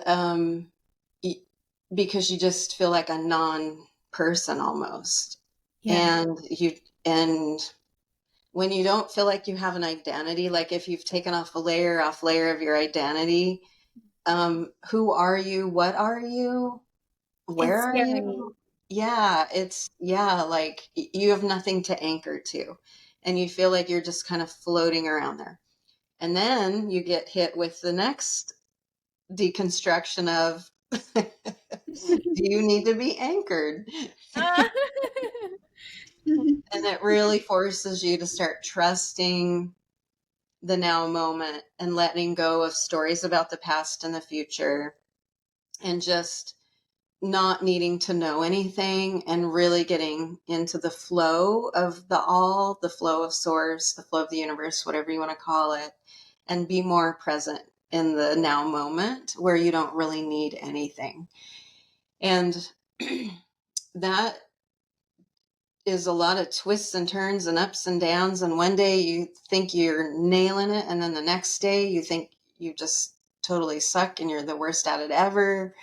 because you just feel like a non person almost. Yeah. And and when you don't feel like you have an identity, like if you've taken off layer of your identity, who are you? What are you? Where It's are scary. you? Yeah, like you have nothing to anchor to. And you feel like you're just kind of floating around there. And then you get hit with the next deconstruction of do you need to be anchored? Ah. And it really forces you to start trusting the now moment and letting go of stories about the past and the future and just not needing to know anything and really getting into the flow of the flow of source, the flow of the universe, whatever you want to call it, and be more present in the now moment where you don't really need anything. And that is a lot of twists and turns and ups and downs. And one day you think you're nailing it, and then the next day you think you just totally suck and you're the worst at it ever,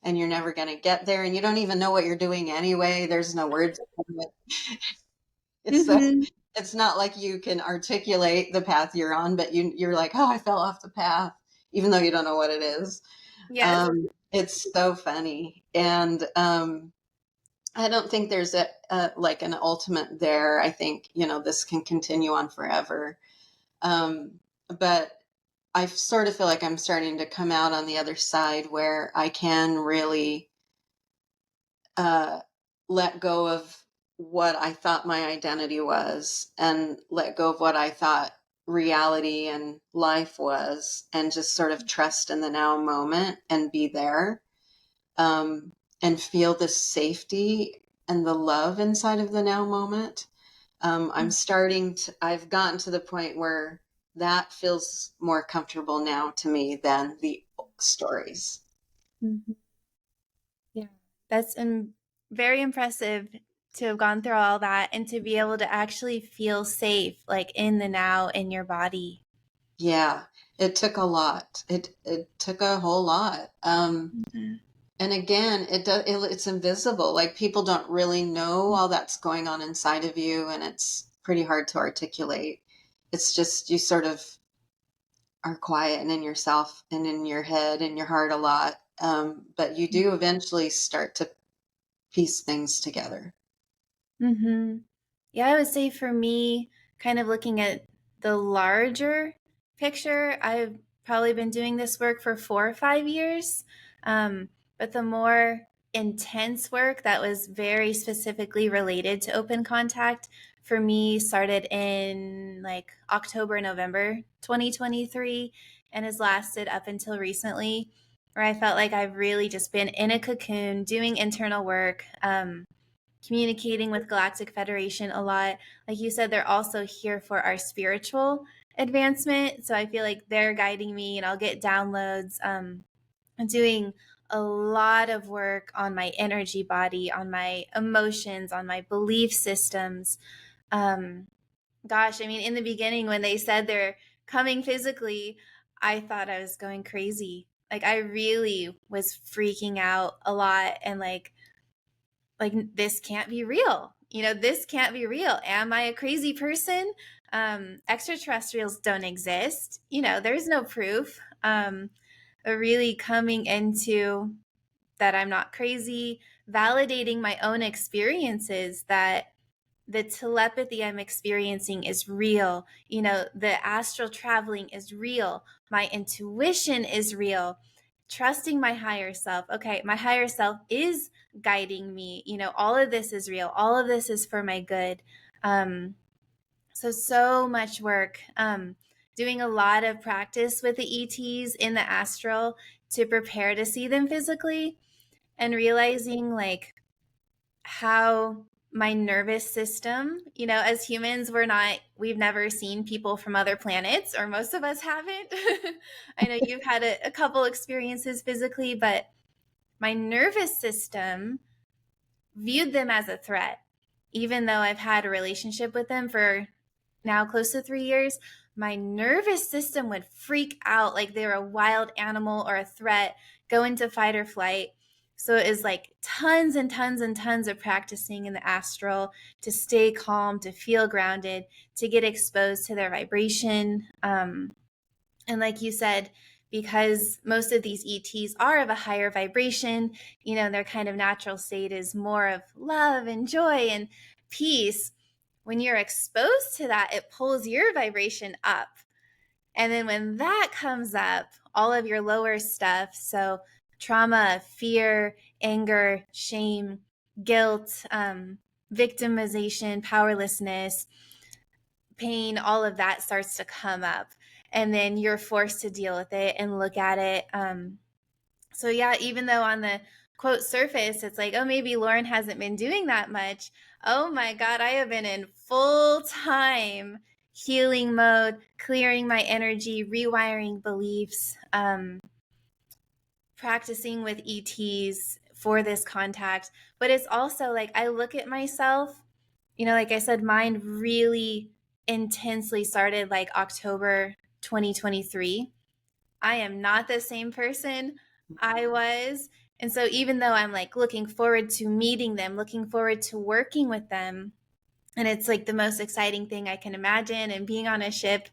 and you're never going to get there, and you don't even know what you're doing anyway. There's no words for it. It's so, Mhm. it's not like you can articulate the path you're on, but you're like, oh, I fell off the path, even though you don't know what it is. Yes. It's so funny. And I don't think there's like an ultimate there. I think, this can continue on forever. But I sort of feel like I'm starting to come out on the other side where I can really uh, let go of what I thought my identity was and let go of what I thought reality and life was and just sort of trust in the now moment and be there, um, and feel the safety and the love inside of the now moment. I've gotten to the point where that feels more comfortable now to me than the stories. Mhm. Yeah. That's very impressive to have gone through all that and to be able to actually feel safe, like in the now in your body. Yeah, it took a lot. It took a whole lot. Mhm. And again, it's invisible. Like people don't really know all that's going on inside of you, and it's pretty hard to articulate. It's just you sort of are quiet and in yourself and in your head and your heart a lot. But you do eventually start to piece things together. Mm-hmm. Yeah, I would say for me, kind of looking at the larger picture, I've probably been doing this work for 4 or 5 years. But the more intense work that was very specifically related to open contact for me started in like October, November 2023 and has lasted up until recently, where I felt like I've really just been in a cocoon doing internal work. Communicating with Galactic Federation a lot. Like you said, they're also here for our spiritual advancement. So I feel like they're guiding me and I'll get downloads. I'm doing a lot of work on my energy body, on my emotions, on my belief systems. Um, Gosh, I mean, in the beginning, when they said they're coming physically, I thought I was going crazy. Like, I really was freaking out a lot and like this can't be real, this can't be real. Am I a crazy person? Extraterrestrials don't exist, there's no proof. But really coming into that I'm not crazy, validating my own experiences, that the telepathy I'm experiencing is real. The astral traveling is real. My intuition is real. Trusting my higher self. Okay, my higher self is guiding me. All of this is real. All of this is for my good. So much work. Doing a lot of practice with the E.T.s in the astral to prepare to see them physically, and realizing like how my nervous system, as humans, we've never seen people from other planets, or most of us haven't. I know you've had a couple experiences physically, but my nervous system viewed them as a threat. Even though I've had a relationship with them for now close to 3 years, my nervous system would freak out like they were a wild animal or a threat, go into fight or flight. So it is like tons and tons and tons of practicing in the astral to stay calm, to feel grounded, to get exposed to their vibration. And like you said, because most of these E.T.s are of a higher vibration, their kind of natural state is more of love and joy and peace. When you're exposed to that, it pulls your vibration up. And then when that comes up, all of your lower stuff, so trauma, fear, anger, shame, guilt, victimization, powerlessness, pain, all of that starts to come up. And then you're forced to deal with it and look at it. So, yeah, even though on the quote surface, it's like, oh, maybe Lauren hasn't been doing that much. Oh my God, I have been in full time healing mode, clearing my energy, rewiring beliefs, practicing with E.T.s for this contact. But it's also like I look at myself, like I said, mine really intensely started like October 2023. I am not the same person I was. And so even though I'm like looking forward to meeting them, looking forward to working with them, and it's like the most exciting thing I can imagine, and being on a ship,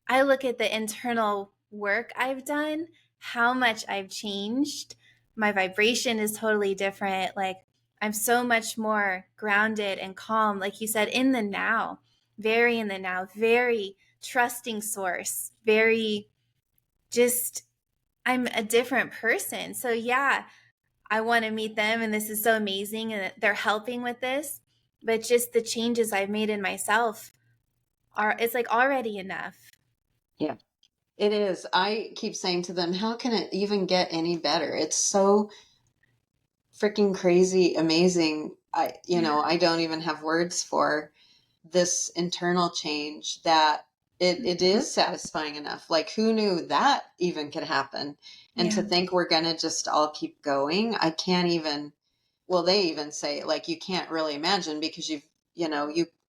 I look at the internal work I've done, how much I've changed. My vibration is totally different. Like I'm so much more grounded and calm, like you said, in the now, very in the now, very trusting source, very just, I'm a different person. So yeah, I want to meet them and this is so amazing and they're helping with this, but just the changes I've made in myself it's like already enough. Yeah, it is. I keep saying to them, how can it even get any better? It's so freaking crazy, amazing. Yeah. I don't even have words for this internal change that it is satisfying enough. Like, who knew that even could happen? And Yeah. to think we're going to just all keep going, I can't even, well, they even say, like, you can't really imagine because you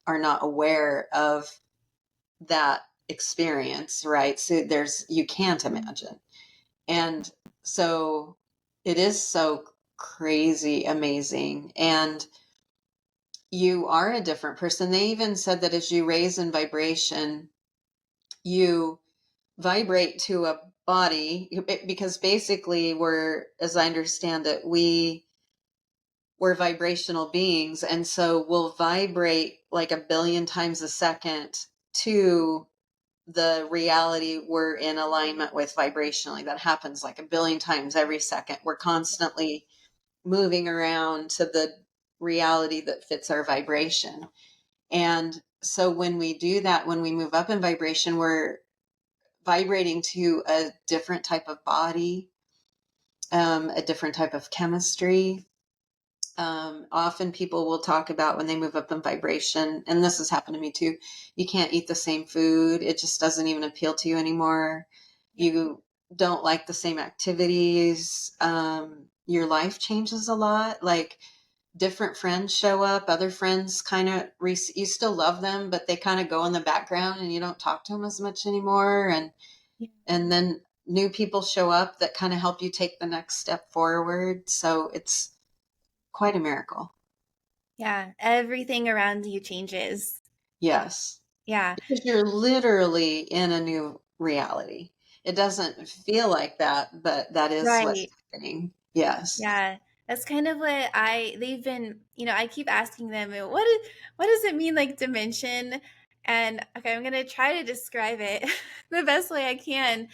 are not aware of that experience, right? So you can't imagine. And so It is so crazy amazing. And you are a different person. They even said that as you raise in vibration, you vibrate to a body because basically as I understand it, we're vibrational beings. And so we'll vibrate like a billion times a second to the reality we're in alignment with vibrationally. That happens like a billion times every second. We're constantly moving around to the reality that fits our vibration. And so when we do that, when we move up in vibration, we're vibrating to a different type of body, a different type of chemistry. Often people will talk about when they move up in vibration, and this has happened to me too, you can't eat the same food. It just doesn't even appeal to you anymore. Yeah. You don't like the same activities. Your life changes a lot. Like different friends show up, other friends kind of, you still love them, but they kind of go in the background and you don't talk to them as much anymore. Yeah. And then new people show up that kind of help you take the next step forward. So it's quite a miracle. Yeah. Everything around you changes. Yes. Yeah. Because you're literally in a new reality. It doesn't feel like that, but that is what's Right. happening. Yes. Yeah. That's kind of what they've been, I keep asking them, what does it mean like dimension? And okay, I'm going to try to describe it the best way I can.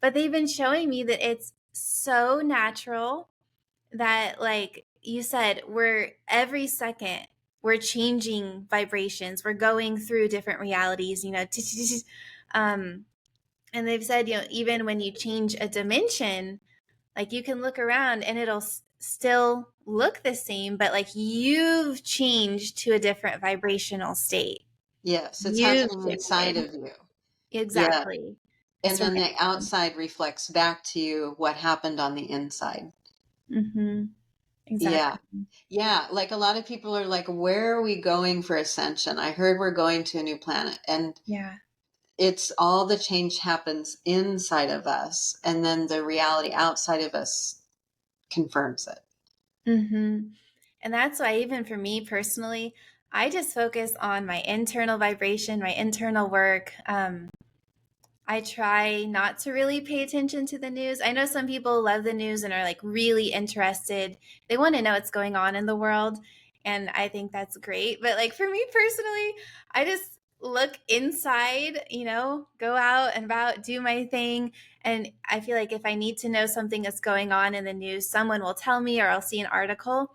But they've been showing me that it's so natural that, like you said, we're every second we're changing vibrations. We're going through different realities, um, and they've said, even when you change a dimension, like you can look around and it'll still look the same, but like you've changed to a different vibrational state. Yes. It's You've happening inside shifted. of you. Yeah. Exactly. And It's then the remarkable. outside reflects back to you what happened on the inside. Mm-hmm. Yeah. Exactly. Yeah. Like a lot of people are like, where are we going for ascension? I heard we're going to a new planet. And Yeah. it's all the change happens inside of us. And then the reality outside of us confirms it. Mm-hmm. And that's why, even for me personally, I just focus on my internal vibration, my internal work. I try not to really pay attention to the news. I know some people love the news and are like really interested. They want to know what's going on in the world. And I think that's great. But like for me personally, I just look inside, go out and about, do my thing. And I feel like if I need to know something that's going on in the news, someone will tell me or I'll see an article.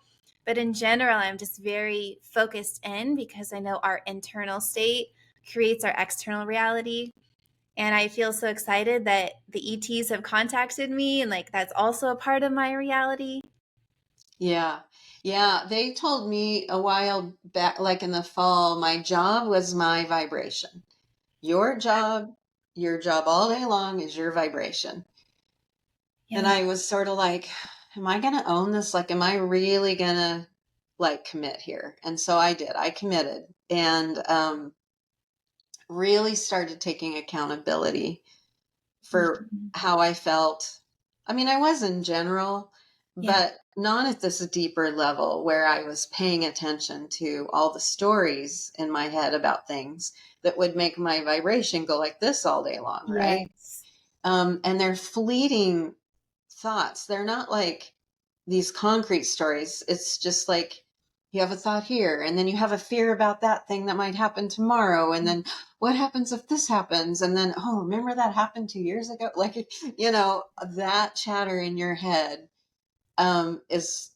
But in general, I'm just very focused in because I know our internal state creates our external reality. And I feel so excited that the E.T.s have contacted me, and like that's also a part of my reality. Yeah. Yeah. They told me a while back, like in the fall, my job was my vibration. Your job all day long is your vibration. And Yeah. I was sort of like, am I going to own this? Like, am I really going to like commit here? And so I did. I committed and really started taking accountability for Mhm. how I felt. I mean, I was in general, Yeah. but not at this deeper level where I was paying attention to all the stories in my head about things that would make my vibration go like this all day long, right? Yes. And they're fleeting thoughts. They're not like these concrete stories. It's just like you have a thought here, and then you have a fear about that thing that might happen tomorrow. And then what happens if this happens? And then, oh, remember that happened 2 years ago? Like, that chatter in your head was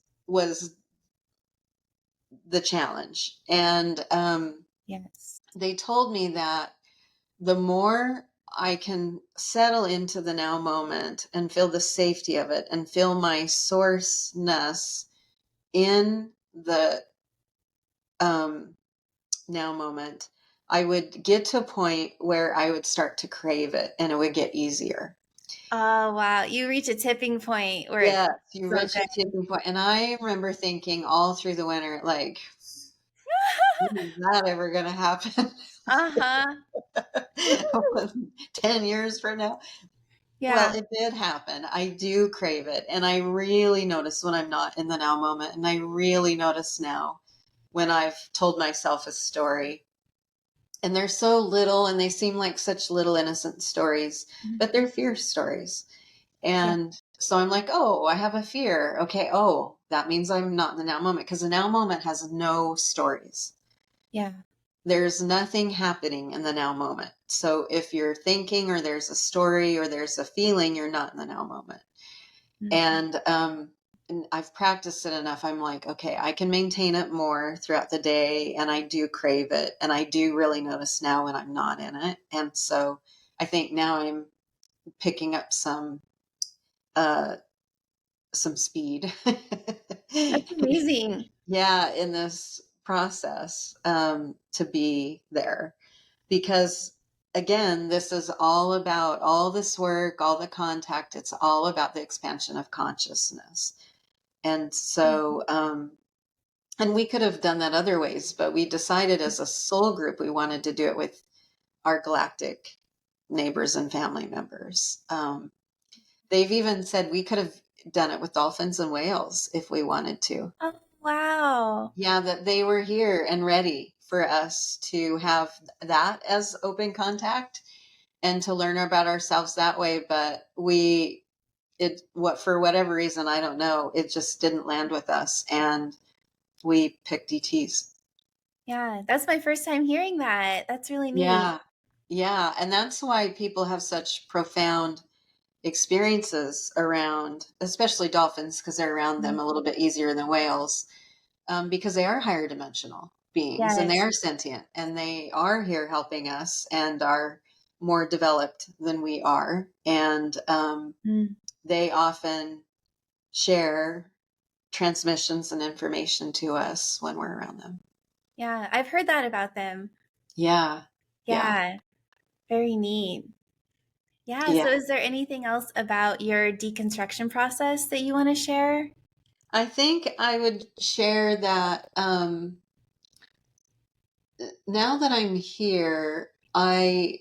the challenge. And Yes. they told me that the more I can settle into the now moment and feel the safety of it and feel my sourceness in the um, now moment, I would get to a point where I would start to crave it and it would get easier. Oh wow. You reach a tipping point where it's Yes, you so reach a good. tipping point. And I remember thinking all through the winter, like, when is that ever going to happen? Uh-huh. 10 years from now. Yeah. Well, it did happen. I do crave it. And I really notice when I'm not in the now moment. And I really notice now when I've told myself a story. And they're so little and they seem like such little innocent stories, Mhm. but they're fear stories. Yeah. And so I'm like, oh, I have a fear. Okay. Oh, that means I'm not in the now moment because the now moment has no stories. Yeah. There's nothing happening in the now moment. So if you're thinking or there's a story or there's a feeling, you're not in the now moment. Mhm. And I've practiced it enough. I'm like, okay, I can maintain it more throughout the day, and I do crave it, and I do really notice now when I'm not in it. And so I think now I'm picking up uh some speed. That's amazing. Yeah, in this process, to be there, because again, this is all about all this work, all the contact. It's all about the expansion of consciousness. And Mhm. so, and we could have done that other ways, but we decided as a soul group we wanted to do it with our galactic neighbors and family members. They've even said we could have done it with dolphins and whales if we wanted to. Oh, wow. Yeah, that they were here and ready for us to have that as open contact and to learn about ourselves that way. But what for whatever reason, I don't know, it just didn't land with us. And we picked E.T.s. Yeah, that's my first time hearing that. That's really neat. Yeah. Yeah. And that's why people have such profound experiences around, especially dolphins, because they're around them Mhm. a little bit easier than whales, because they are higher dimensional beings and they Yes. are sentient and they are here helping us and are more developed than we are. And Mm. they often share transmissions and information to us when we're around them. Yeah, I've heard that about them. Yeah. Yeah. Yeah, very neat. Yeah, Yeah. so is there anything else about your deconstruction process that you want to share? I think I would share that now that I'm here, I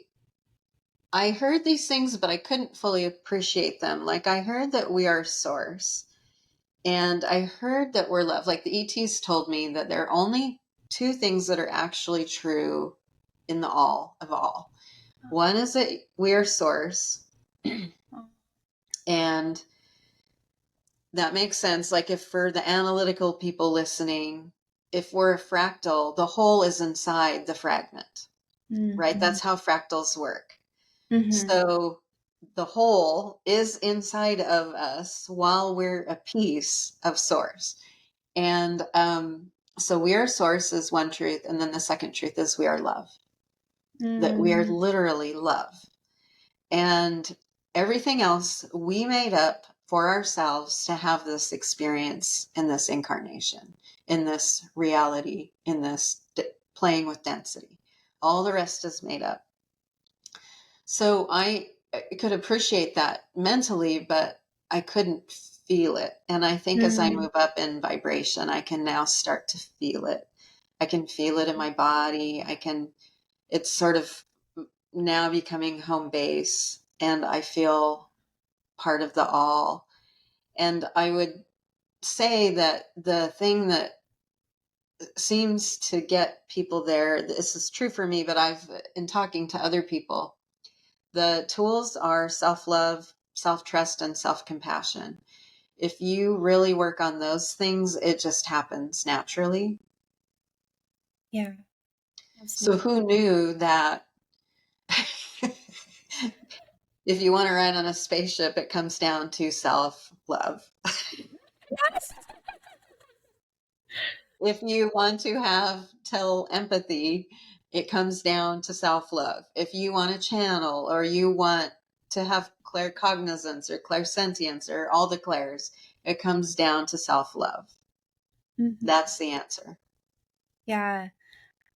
heard these things, but I couldn't fully appreciate them. Like I heard that we are source, and I heard that we're love. Like the E.T.s told me that there are only two things that are actually true in the all of all. One is that we are source, Oh. and that makes sense. Like if for the analytical people listening, if we're a fractal, the whole is inside the fragment, right? Mm-hmm. That's how fractals work. Mm-hmm. So the whole is inside of us while we're a piece of source. And so we are source is one truth. And then the second truth is we are love, that we are Mm. literally love. And everything else we made up for ourselves to have this experience in this incarnation, in this reality, in this playing with density. All the rest is made up. So I could appreciate that mentally, but I couldn't feel it. And I think as I Mm. move up in vibration, I can now start to feel it. I can feel it in my body. It's sort of now becoming home base, and I feel part of the all. And I would say that the thing that seems to get people there, this is true for me, but in talking to other people, the tools are self love, self trust, and self compassion. If you really work on those things, it just happens naturally. Yeah, So, absolutely. who knew that if you want to ride on a spaceship, it comes down to self love? Yes. If you want to have empathy, it comes down to self love. If you want to channel or you want to have claircognizance or clairsentience or all the clairs, it comes down to self love. Mm-hmm. That's the answer. Yeah,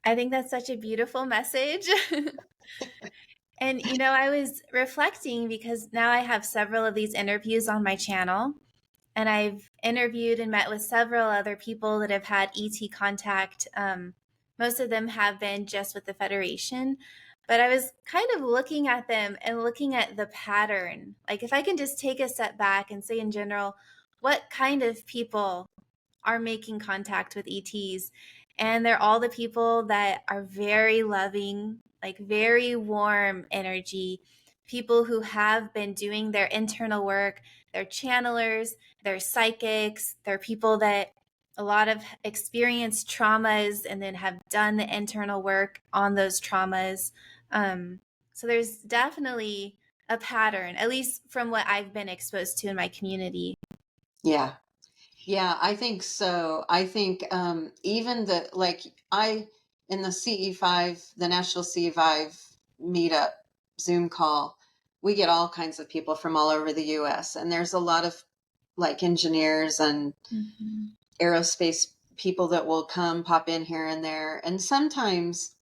I think that's such a beautiful message. And, I was reflecting because now I have several of these interviews on my channel, and I've interviewed and met with several other people that have had ET contact. Most of them have been just with the Federation, But I was kind of looking at them and looking at the pattern. Like, if I can just take a step back and say, in general, what kind of people are making contact with ETs? And they're all the people that are very loving, like very warm energy, people who have been doing their internal work. They're channelers, they're psychics, they're people that a lot of experienced traumas and then have done the internal work on those traumas. Um, so there's definitely a pattern, at least from what I've been exposed to in my community. Yeah. Yeah, I think so. I think even in the CE5, the National CE5 meetup Zoom call, we get all kinds of people from all over the US. And there's a lot of like engineers and Mm-hmm. aerospace people that will come pop in here and there. And sometimes,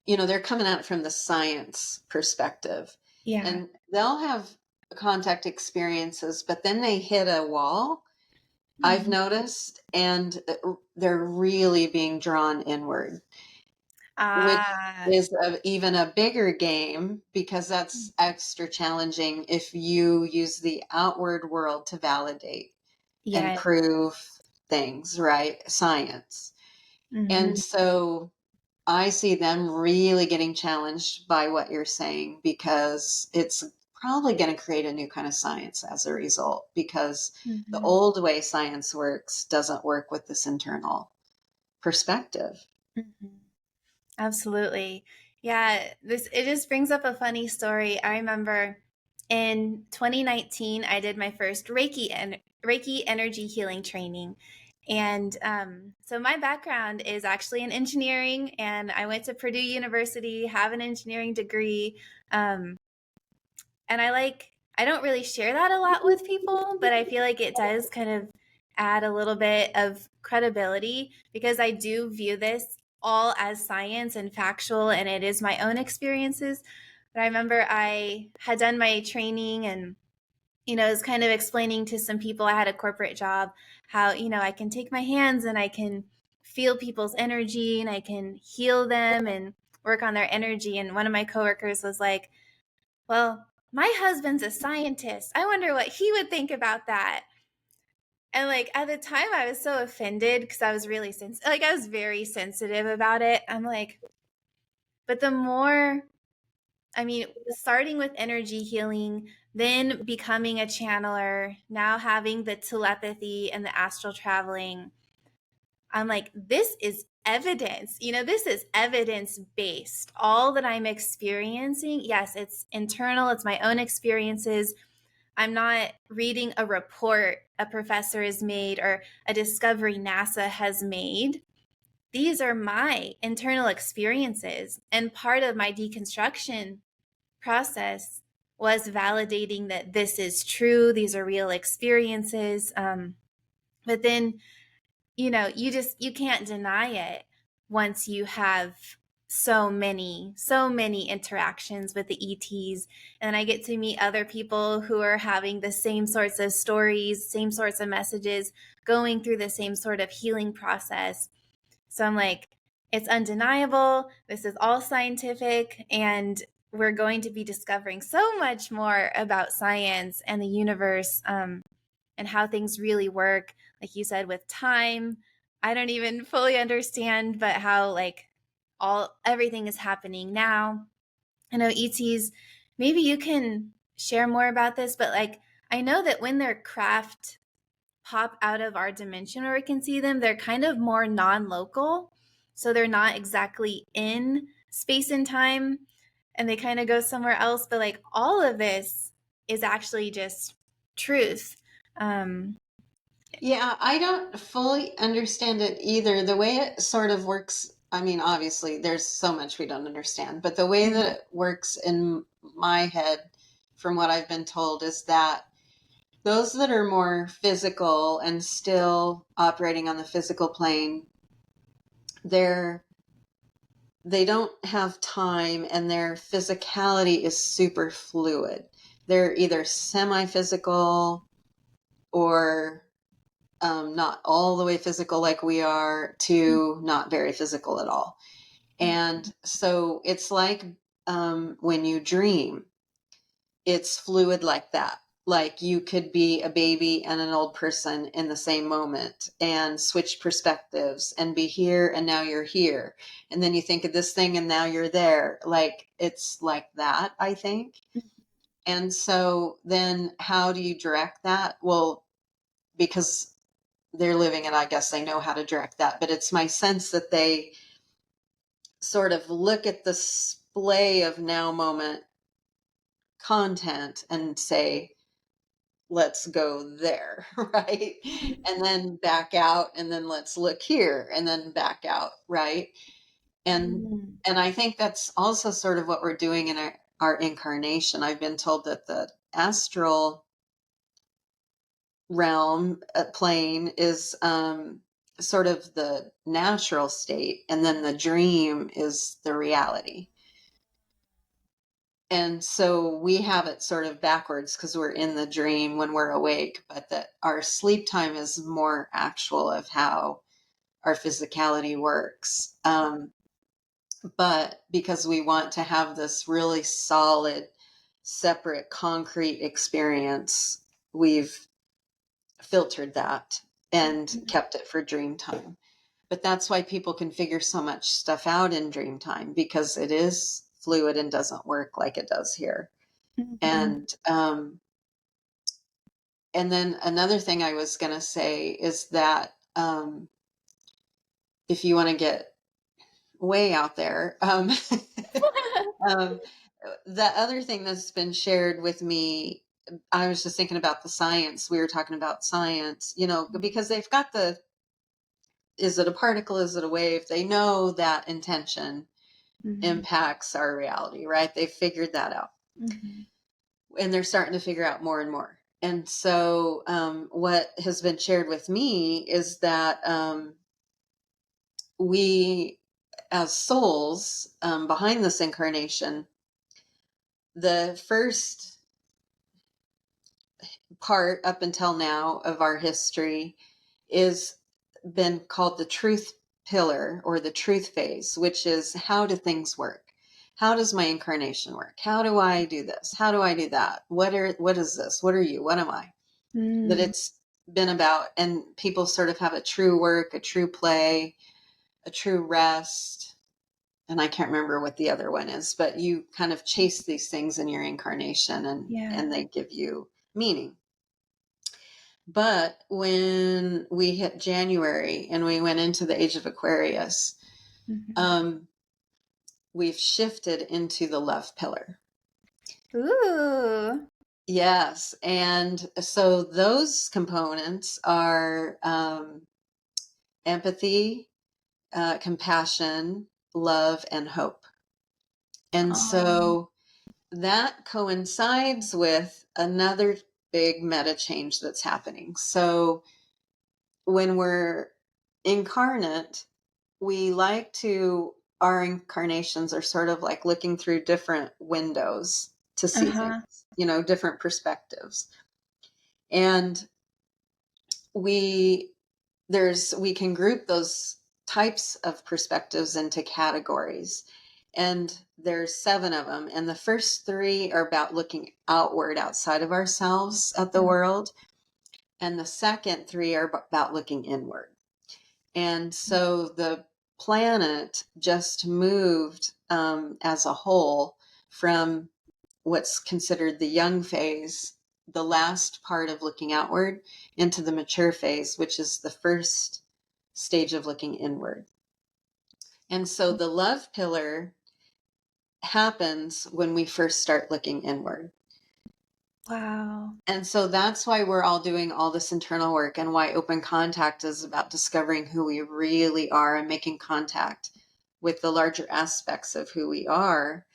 they're coming at it from the science perspective. Yeah. And they'll have contact experiences, but then they hit a wall, I've Mm-hmm. noticed, and they're really being drawn inward, which Ah, is even a bigger game because that's extra challenging if you use the outward world to validate and yeah. prove things, right? Science. And Mm-hmm. so I see them really getting challenged by what you're saying because it's probably going to create a new kind of science as a result because the Mm-hmm. old way science works doesn't work with this internal perspective. Mm-hmm. Absolutely. Yeah, it just brings up a funny story. I remember in 2019, I did my first Reiki energy healing training. And so my background is actually in engineering, and I went to Purdue University, have an engineering degree. Um, and I don't really share that a lot with people, but I feel like it does kind of add a little bit of credibility because I do view this all as science and factual, and it is my own experiences. But I remember I had done my training and was kind of explaining to some people. I had a corporate job, how I can take my hands and I can feel people's energy and I can heal them and work on their energy. And one of my coworkers was like, well, my husband's a scientist. I wonder what he would think about that. And like at the time I was so offended because I was really I was very sensitive about it. I'm like, but the more, I mean, starting with energy healing, then becoming a channeler, now having the telepathy and the astral traveling, I'm like, this is evidence. This is evidence based. All that I'm experiencing, yes, it's internal, it's my own experiences. I'm not reading a report a professor has made or a discovery NASA has made. These are my internal experiences. And part of my deconstruction process was validating that this is true. These are real experiences. But then, you can't deny it once you have so many interactions with the ETs. And I get to meet other people who are having the same sorts of stories, same sorts of messages, going through the same sort of healing process. So I'm like, it's undeniable. This is all scientific. And we're going to be discovering so much more about science and the universe, and how things really work. Like you said, with time, I don't even fully understand, but how like everything is happening now. I know ETs, maybe you can share more about this, but like I know that when their craft pop out of our dimension where we can see them, they're kind of more non-local. So they're not exactly in space and time and they kind of go somewhere else. But like all of this is actually just truth. Um, Yeah, I don't fully understand it either. The way it sort of works, I mean, obviously, there's so much we don't understand, but the way that it works in my head, from what I've been told, is that those that are more physical and still operating on the physical plane, they're they don't have time and their physicality is super fluid. They're either semi-physical or not all the way physical like we are to not very physical at all. And so it's like when you dream, it's fluid like that. Like you could be a baby and an old person in the same moment and switch perspectives and be here and now you're here. And then you think of this thing and now you're there. Like it's like that, I think. And so then how do you direct that? Well, because they're living it, I guess they know how to direct that. But it's my sense that they sort of look at the display of now moment content and say, let's go there, right? And then back out, and then let's look here, and then back out, right? And Mm. and I think that's also sort of what we're doing in our incarnation. I've been told that the astral realm plane is sort of the natural state, and then the dream is the reality. And so we have it sort of backwards because we're in the dream when we're awake, but that our sleep time is more actual of how our physicality works. But because we want to have this really solid, separate, concrete experience, we've filtered that and kept it for dream time. But that's why people can figure so much stuff out in dream time, because it is fluid and doesn't work like it does here. Mhm. And then another thing I was going to say is that if you want to get way out there, um, the other thing that's been shared with me, I was just thinking about the science. We were talking about science, because they've got is it a particle? Is it a wave? They know that intention Mhm. impacts our reality, right? They figured that out. Mhm. And they're starting to figure out more and more. And so what has been shared with me is that we, as souls behind this incarnation, the first part up until now of our history is been called the truth pillar or the truth phase, which is how do things work? How does my incarnation work? How do I do this? How do I do that? What is this? What are you? What am I? That Mm. it's been about, and people sort of have a true work, a true play, a true rest, and I can't remember what the other one is, but you kind of chase these things in your incarnation, and Yeah. and they give you meaning. But when we hit January and we went into the age of Aquarius, Mhm. um, we've shifted into the love pillar. Ooh. Yes. And so those components are empathy, compassion, love, and hope. And Um, so that coincides with another big meta change that's happening. So when we're incarnate, we like to, our incarnations are sort of like looking through different windows to see things, uh-huh. different perspectives. And we we can group those types of perspectives into categories, and there's 7 of them, and the first 3 are about looking outward outside of ourselves at the world, and the second 3 are about looking inward. And so the planet just moved as a whole from what's considered the young phase, the last part of looking outward, into the mature phase, which is the first stage of looking inward. And so the love pillar happens when we first start looking inward. Wow. And so that's why we're all doing all this internal work, and why open contact is about discovering who we really are and making contact with the larger aspects of who we are,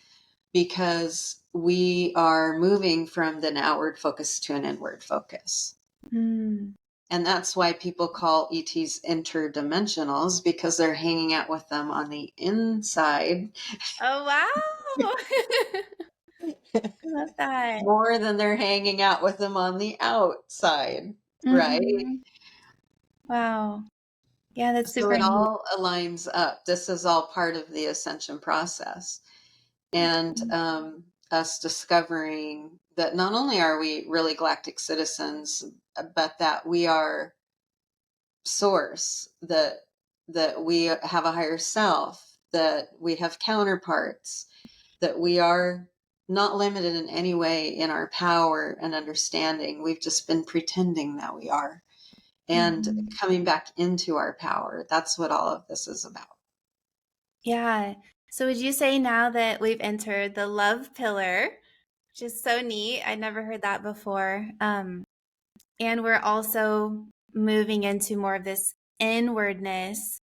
because we are moving from an outward focus to an inward focus. Mm. And that's why people call E.T.s interdimensionals, because they're hanging out with them on the inside Oh, wow. I love that. more than they're hanging out with them on the outside, right? Mhm. Wow. Yeah, that's So super it neat. all aligns up. This is all part of the ascension process. And us discovering that not only are we really galactic citizens, but that we are source, that we have a higher self, that we have counterparts, that we are not limited in any way in our power and understanding. We've just been pretending that we are, and Mhm. coming back into our power. That's what all of this is about. Yeah. So would you say now that we've entered the love pillar, which is so neat, I'd never heard that before, and we're also moving into more of this inwardness,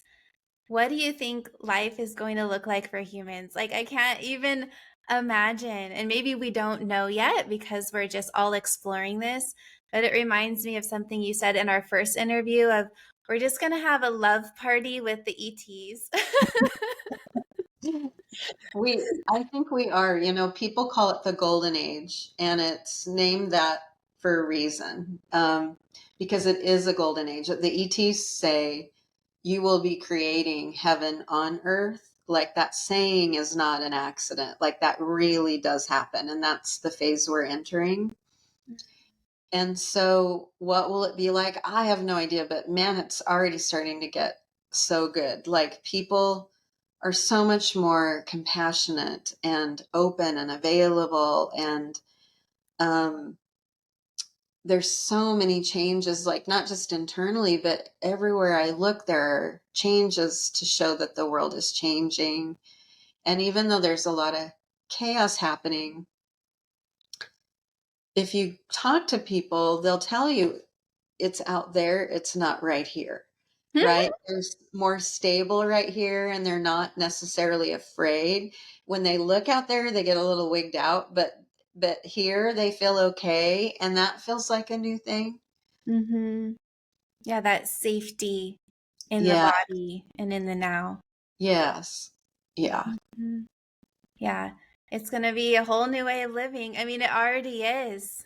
what do you think life is going to look like for humans? Like, I can't even imagine. And maybe we don't know yet because we're just all exploring this. But it reminds me of something you said in our first interview of we're just going to have a love party with the E.T.s. I think we are, people call it the golden age, and it's named that for a reason, because it is a golden age. The ETs say you will be creating heaven on earth. Like, that saying is not an accident. Like, that really does happen. And that's the phase we're entering. And so, what will it be like? I have no idea, but man, it's already starting to get so good. Like, people are so much more compassionate and open and available. And um, there's so many changes, like not just internally, but everywhere I look, there are changes to show that the world is changing. And even though there's a lot of chaos happening, if you talk to people, they'll tell you it's out there, it's not right here, right? There's more stable right here, and they're not necessarily afraid. When they look out there, they get a little wigged out, but here they feel okay, and that feels like a new thing. Mm-hmm. Yeah, that safety in the Yeah. body and in the now. Yes. Yeah. Mhm. Yeah, it's going to be a whole new way of living. I mean, it already is.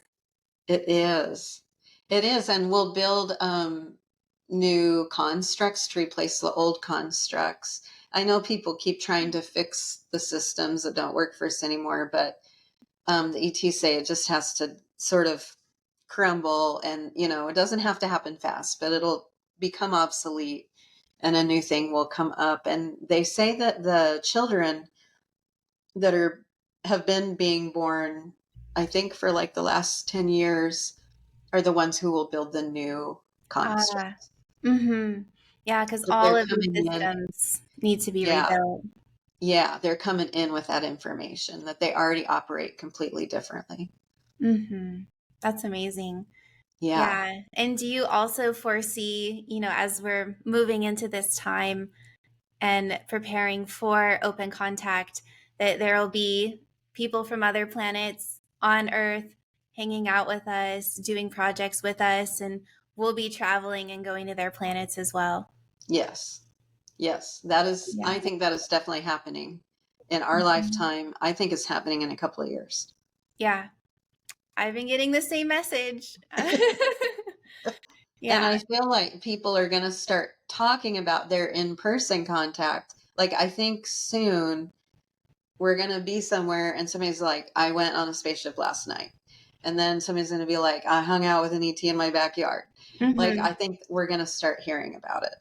It is. It is, and we'll build new constructs to replace the old constructs. I know people keep trying to fix the systems that don't work for us anymore, but the ETs say it just has to sort of crumble, and it doesn't have to happen fast, but it'll become obsolete, and a new thing will come up. And they say that the children that have been being born, I think for like the last 10 years, are the ones who will build the new Ah, construct. mhm. Yeah, because But all they're of the coming in. systems need to be Yeah. rebuilt. Yeah. They're coming in with that information that they already operate completely differently. Mhm. That's amazing. Yeah. Yeah, and do you also foresee, as we're moving into this time and preparing for open contact, that there will be people from other planets on Earth hanging out with us, doing projects with us, and we'll be traveling and going to their planets as well? Yes. Yes. Yeah. I think that is definitely happening in our Mhm. lifetime. I think it's happening in a couple of years. Yeah, I've been getting the same message. And Yeah. I feel like people are going to start talking about their in person contact. Like, I think soon we're going to be somewhere and somebody's like, I went on a spaceship last night. And then somebody's going to be like, I hung out with an ET in my backyard. Like, Mhm. I think we're going to start hearing about it.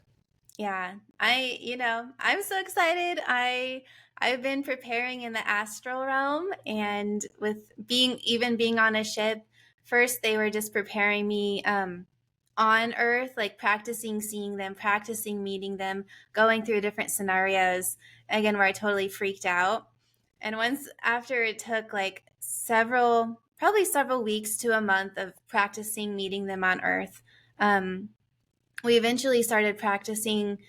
Yeah. I'm so excited. I've been preparing in the astral realm and with being on a ship. First they were just preparing me on Earth, like practicing seeing them, practicing meeting them, going through different scenarios again where I totally freaked out. And once after it took like probably several weeks to a month of practicing meeting them on Earth, um, we eventually started practicing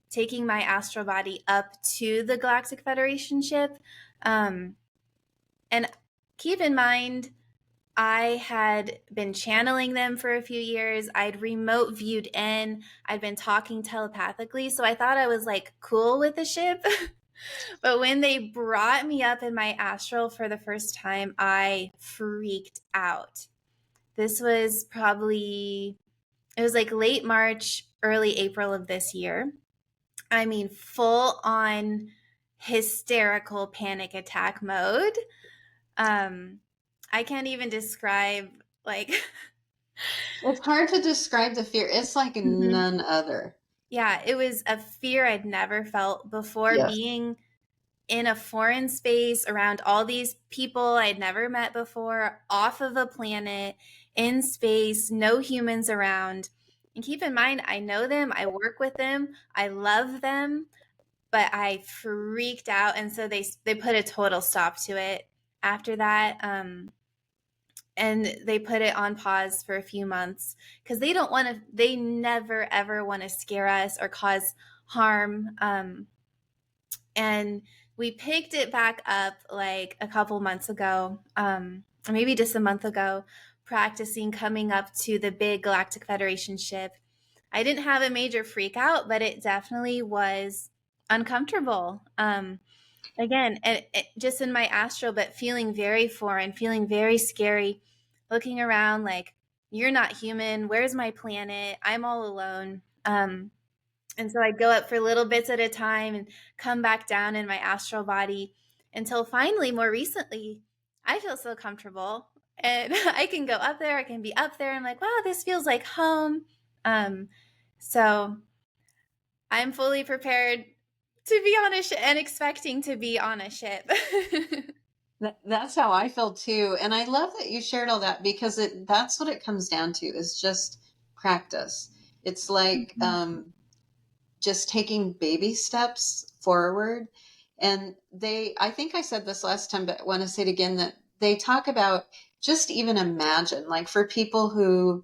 taking my astral body up to the Galactic Federation ship. Um, and keep in mind, I had been channeling them for a few years. I'd remote viewed in. I'd been talking telepathically. So I thought I was like cool with the ship. But when they brought me up in my astral for the first time, I freaked out. This was probably, it was like late March, early April of this year. I mean, full on hysterical panic attack mode. I can't even describe, like, It's hard to describe the fear. It's like Mhm. none other. Yeah, it was a fear I'd never felt before, Yes. being in a foreign space around all these people I'd never met before, off of a planet, in space, no humans around. And keep in mind, I know them, I work with them, I love them, but I freaked out, and so they put a total stop to it after that. And they put it on pause for a few months because they never ever want to scare us or cause harm. And we picked it back up like a couple months ago, or maybe just a month ago, practicing coming up to the big Galactic Federation ship. I didn't have a major freak out, but it definitely was uncomfortable. Again, just in my astral, but feeling very foreign, feeling very scary, looking around like, you're not human. Where's my planet? I'm all alone. And so I'd go up for little bits at a time and come back down in my astral body until finally, more recently, I feel so comfortable and I can go up there. I can be up there. I'm like, wow, this feels like home. Um, so I'm fully prepared to be on a ship and expecting to be on a ship. That's how I feel too. And I love that you shared all that because that's what it comes down to is just practice. It's like just taking baby steps forward. And I think I said this last time, but I want to say it again, that they talk about just even imagine, like for people who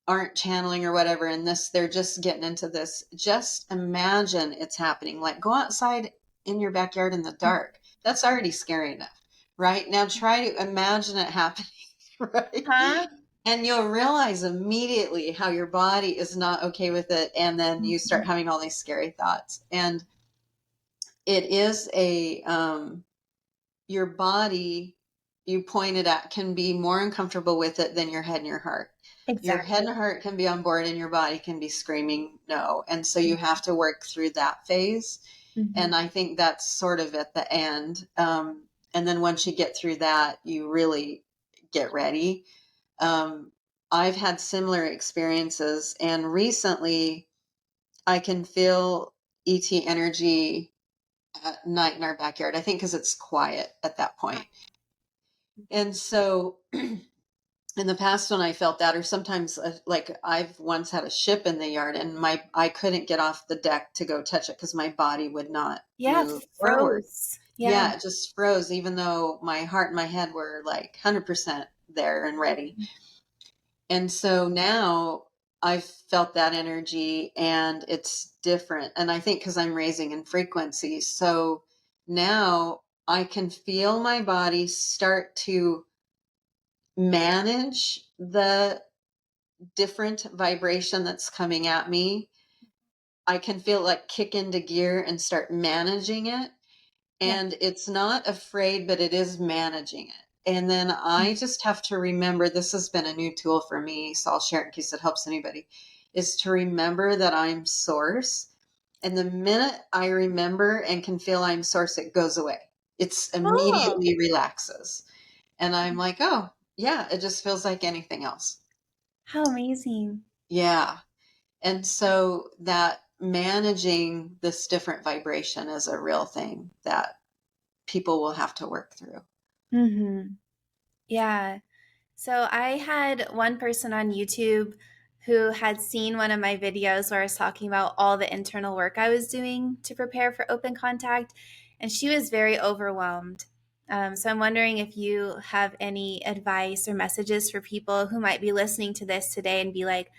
aren't channeling or whatever in this, they're just getting into this, just imagine it's happening. Like go outside in your backyard in the dark. That's already scary enough, right? Now try to imagine it happening, right? Huh? And you'll realize immediately how your body is not okay with it, and then you start having all these scary thoughts. And it is your body, you pointed at, can be more uncomfortable with it than your head and your heart. Your head Exactly. and heart can be on board and your body can be screaming no. And so you have to work through that phase. Mm-hmm. And I think that's sort of at the end. And then once you get through that, you really get ready. I've had similar experiences, and recently I can feel ET energy at night in our backyard. I think because it's quiet at that point. And so in the past when I felt that, or sometimes like I've once had a ship in the yard and I couldn't get off the deck to go touch it because my body would not Yeah, move forward. froze. Yeah. Yeah, it just froze, even though my heart and my head were like 100% there and ready. And so now I've felt that energy and it's different. And I think because I'm raising in frequency. So now I can feel my body start to manage the different vibration that's coming at me. I can feel like kick into gear and start managing it. Yeah. And it's not afraid, but it is managing it. And then I just have to remember, this has been a new tool for me, so I'll share it in case it helps anybody, is to remember that I'm source. And the minute I remember and can feel I'm source, it goes away. It's Oh, immediately relaxes. And I'm like, oh, yeah, it just feels like anything else. how amazing. Yeah. And so that managing this different vibration is a real thing that people will have to work through. Mm-hmm. Yeah. So I had one person on YouTube who had seen one of my videos where I was talking about all the internal work I was doing to prepare for open contact, and she was very overwhelmed. So I'm wondering if you have any advice or messages for people who might be listening to this today and be like,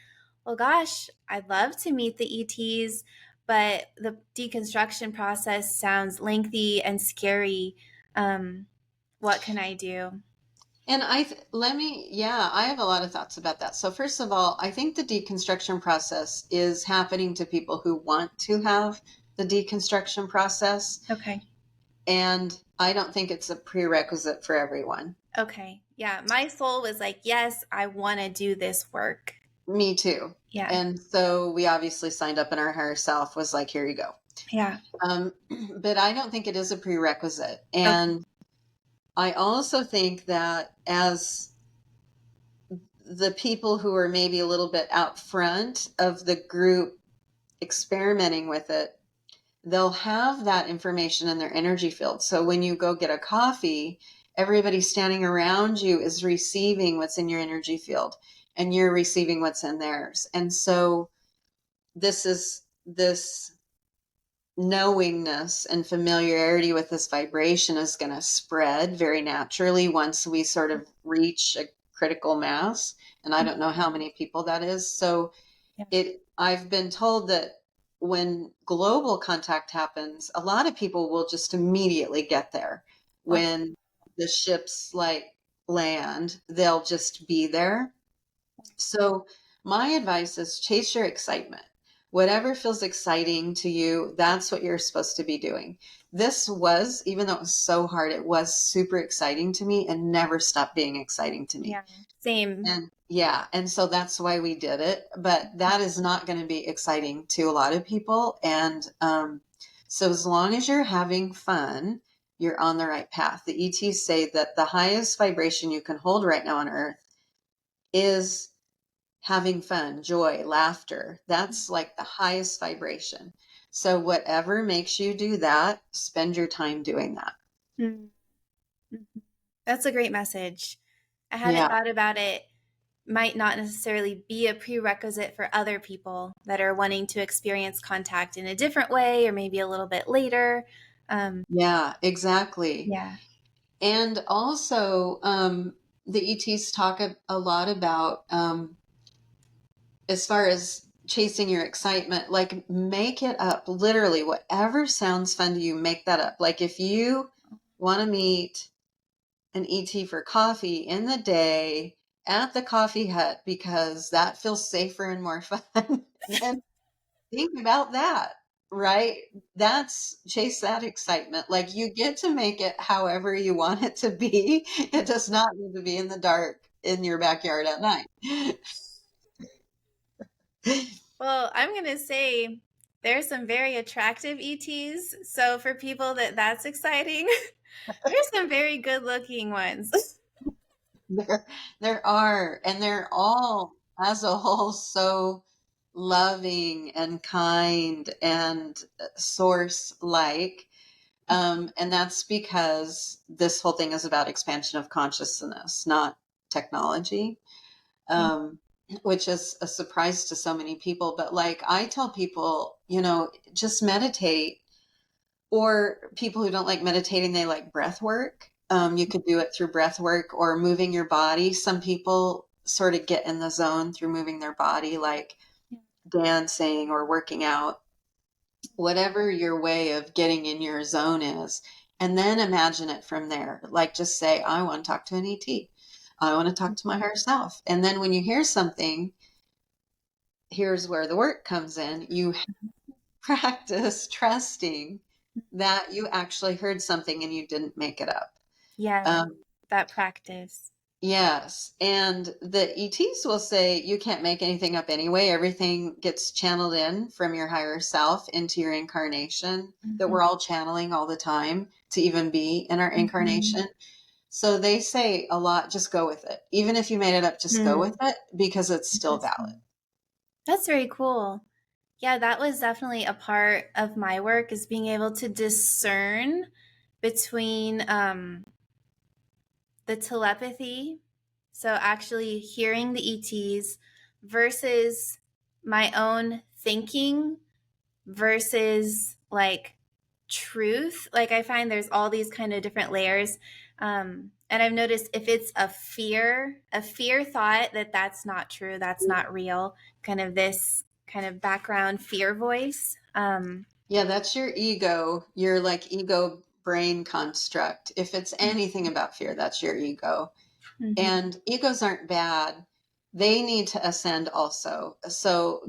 well, gosh, I'd love to meet the E.T.s, but the deconstruction process sounds lengthy and scary. Um, what can I do? And I have a lot of thoughts about that. So, first of all, I think the deconstruction process is happening to people who want to have the deconstruction process. Okay. And I don't think it's a prerequisite for everyone. Okay. Yeah. My soul was like, yes, I want to do this work. Me too. Yeah. And so we obviously signed up, and our higher self was like, here you go. Yeah. Um, but I don't think it is a prerequisite. Okay. And I also think that as the people who are maybe a little bit out front of the group experimenting with it, they'll have that information in their energy field. So when you go get a coffee, everybody standing around you is receiving what's in your energy field, and you're receiving what's in theirs. And so this knowingness and familiarity with this vibration is going to spread very naturally once we sort of reach a critical mass. And I don't know how many people that is. So Yeah. I've been told that when global contact happens, a lot of people will just immediately get there. Okay. When the ships like land, they'll just be there. So my advice is chase your excitement. Whatever feels exciting to you, that's what you're supposed to be doing. This was, even though it was so hard, it was super exciting to me and never stopped being exciting to me. Yeah. Same. And yeah, and so that's why we did it. But that is not going to be exciting to a lot of people. And so as long as you're having fun, you're on the right path. The ETs say that the highest vibration you can hold right now on Earth is having fun, joy, laughter. That's like the highest vibration. So whatever makes you do that, spend your time doing that. Mhm. Mhm. That's a great message. I hadn't Yeah. thought about it. Might not necessarily be a prerequisite for other people that are wanting to experience contact in a different way or maybe a little bit later. Yeah, exactly. Yeah. And also, the ETs talk a lot about, as far as chasing your excitement, like make it up. Literally, whatever sounds fun to you, make that up. Like if you want to meet an ET for coffee in the day at the coffee hut because that feels safer and more fun, then think about that, right? That's chase that excitement. Like you get to make it however you want it to be. It does not need to be in the dark in your backyard at night. Well, I'm going to say there's some very attractive ETs. So for people that's exciting, there's some very good looking ones. There, there are, and they're all, as a whole, so loving and kind and source like. And that's because this whole thing is about expansion of consciousness, not technology, um, which is a surprise to so many people. But like I tell people, just meditate, or people who don't like meditating, they like breath work. You could do it through breath work or moving your body. Some people sort of get in the zone through moving their body, like dancing or working out, whatever your way of getting in your zone is. And then imagine it from there. Like just say, I want to talk to an ET. I want to talk to my higher self. And then when you hear something, here's where the work comes in. You practice trusting that you actually heard something and you didn't make it up. Yeah, Um, that practice. yes. And the ETs will say you can't make anything up anyway. Everything gets channeled in from your higher self into your incarnation, that Mhm. we're all channeling all the time to even be in our Mhm. incarnation. So they say a lot, just go with it. Even if you made it up, just go Hmm. with it because it's still valid. Interesting. That's very cool. Yeah, that was definitely a part of my work is being able to discern between the telepathy, so actually hearing the ETs versus my own thinking versus like truth. Like I find there's all these kind of different layers. And I've noticed if it's a fear thought that's not true, that's not real, kind of this kind of background fear voice. Yeah, that's your ego, your like ego brain construct. If it's anything about fear, that's your ego. Mhm. And egos aren't bad. They need to ascend also. So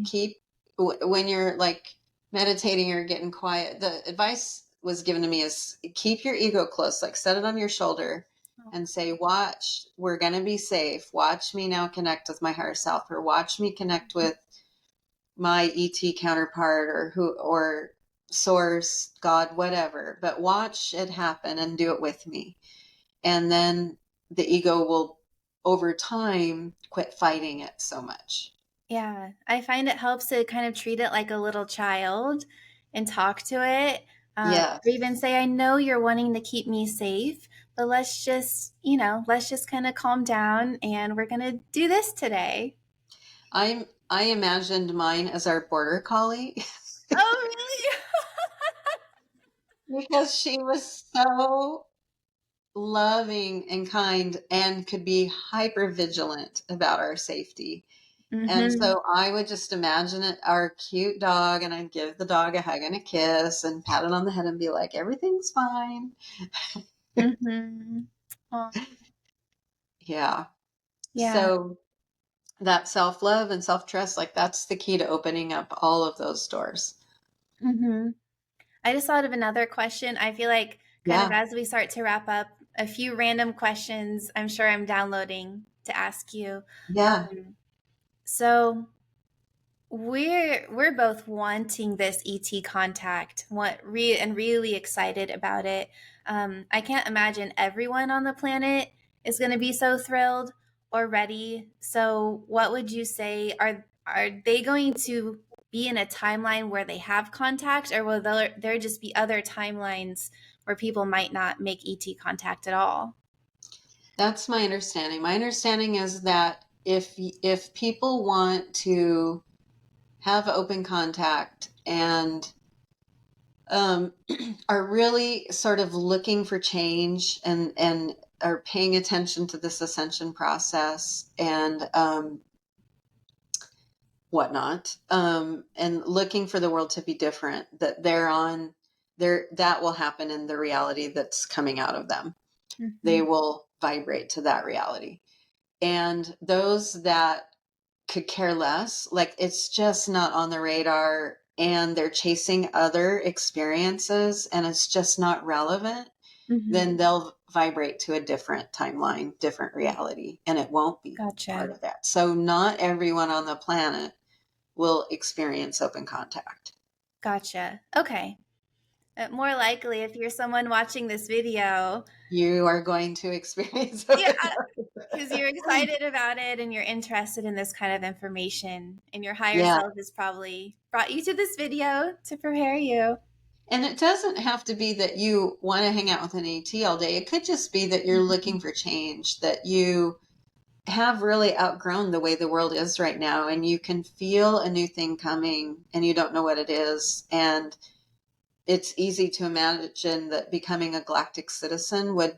when you're like meditating or getting quiet, the advice was given to me is keep your ego close, like set it on your shoulder and say, watch, we're going to be safe. Watch me now connect with my higher self, or watch me connect with my ET counterpart or or source, God, whatever, but watch it happen and do it with me. And then the ego will, over time, quit fighting it so much. Yeah, I find it helps to kind of treat it like a little child and talk to it. Or even Yes. say, I know you're wanting to keep me safe, but let's just kind of calm down and we're going to do this today. I imagined mine as our border collie Oh, really? because she was so loving and kind and could be hyper vigilant about our safety. And Mm-hmm. so I would just imagine it, our cute dog, and I'd give the dog a hug and a kiss and pat it on the head and be like, everything's fine. Mm-hmm. Oh, Yeah. yeah. So that self love and self trust, like that's the key to opening up all of those doors. Mm-hmm. I just thought of another question. I feel like kind of Yeah. as we start to wrap up, a few random questions I'm sure I'm downloading to ask you. Yeah. So we're both wanting this ET contact, and really excited about it. I can't imagine everyone on the planet is going to be so thrilled or ready. So, what would you say? Are they going to be in a timeline where they have contact, or will there just be other timelines where people might not make ET contact at all? That's my understanding. My understanding is that if people want to have open contact and um, are really sort of looking for change and are paying attention to this ascension process and whatnot, and looking for the world to be different, that they're on there, that will happen in the reality that's coming out of them. They Mm-hmm. will vibrate to that reality. And those that could care less, like it's just not on the radar and they're chasing other experiences and it's just not relevant, Mm-hmm. then they'll vibrate to a different timeline, different reality, and it won't be part Gotcha. of that. So, not everyone on the planet will experience open contact. Gotcha. Okay. More likely, if you're someone watching this video, You are going to experience yeah, open because you're contact. excited about it and you're interested in this kind of information, and your higher Yeah. self has probably brought you to this video to prepare you. And it doesn't have to be that you want to hang out with an AT all day. It could just be that you're looking Mhm. for change, that you have really outgrown the way the world is right now, and you can feel a new thing coming and you don't know what it is. And it's easy to imagine that becoming a galactic citizen would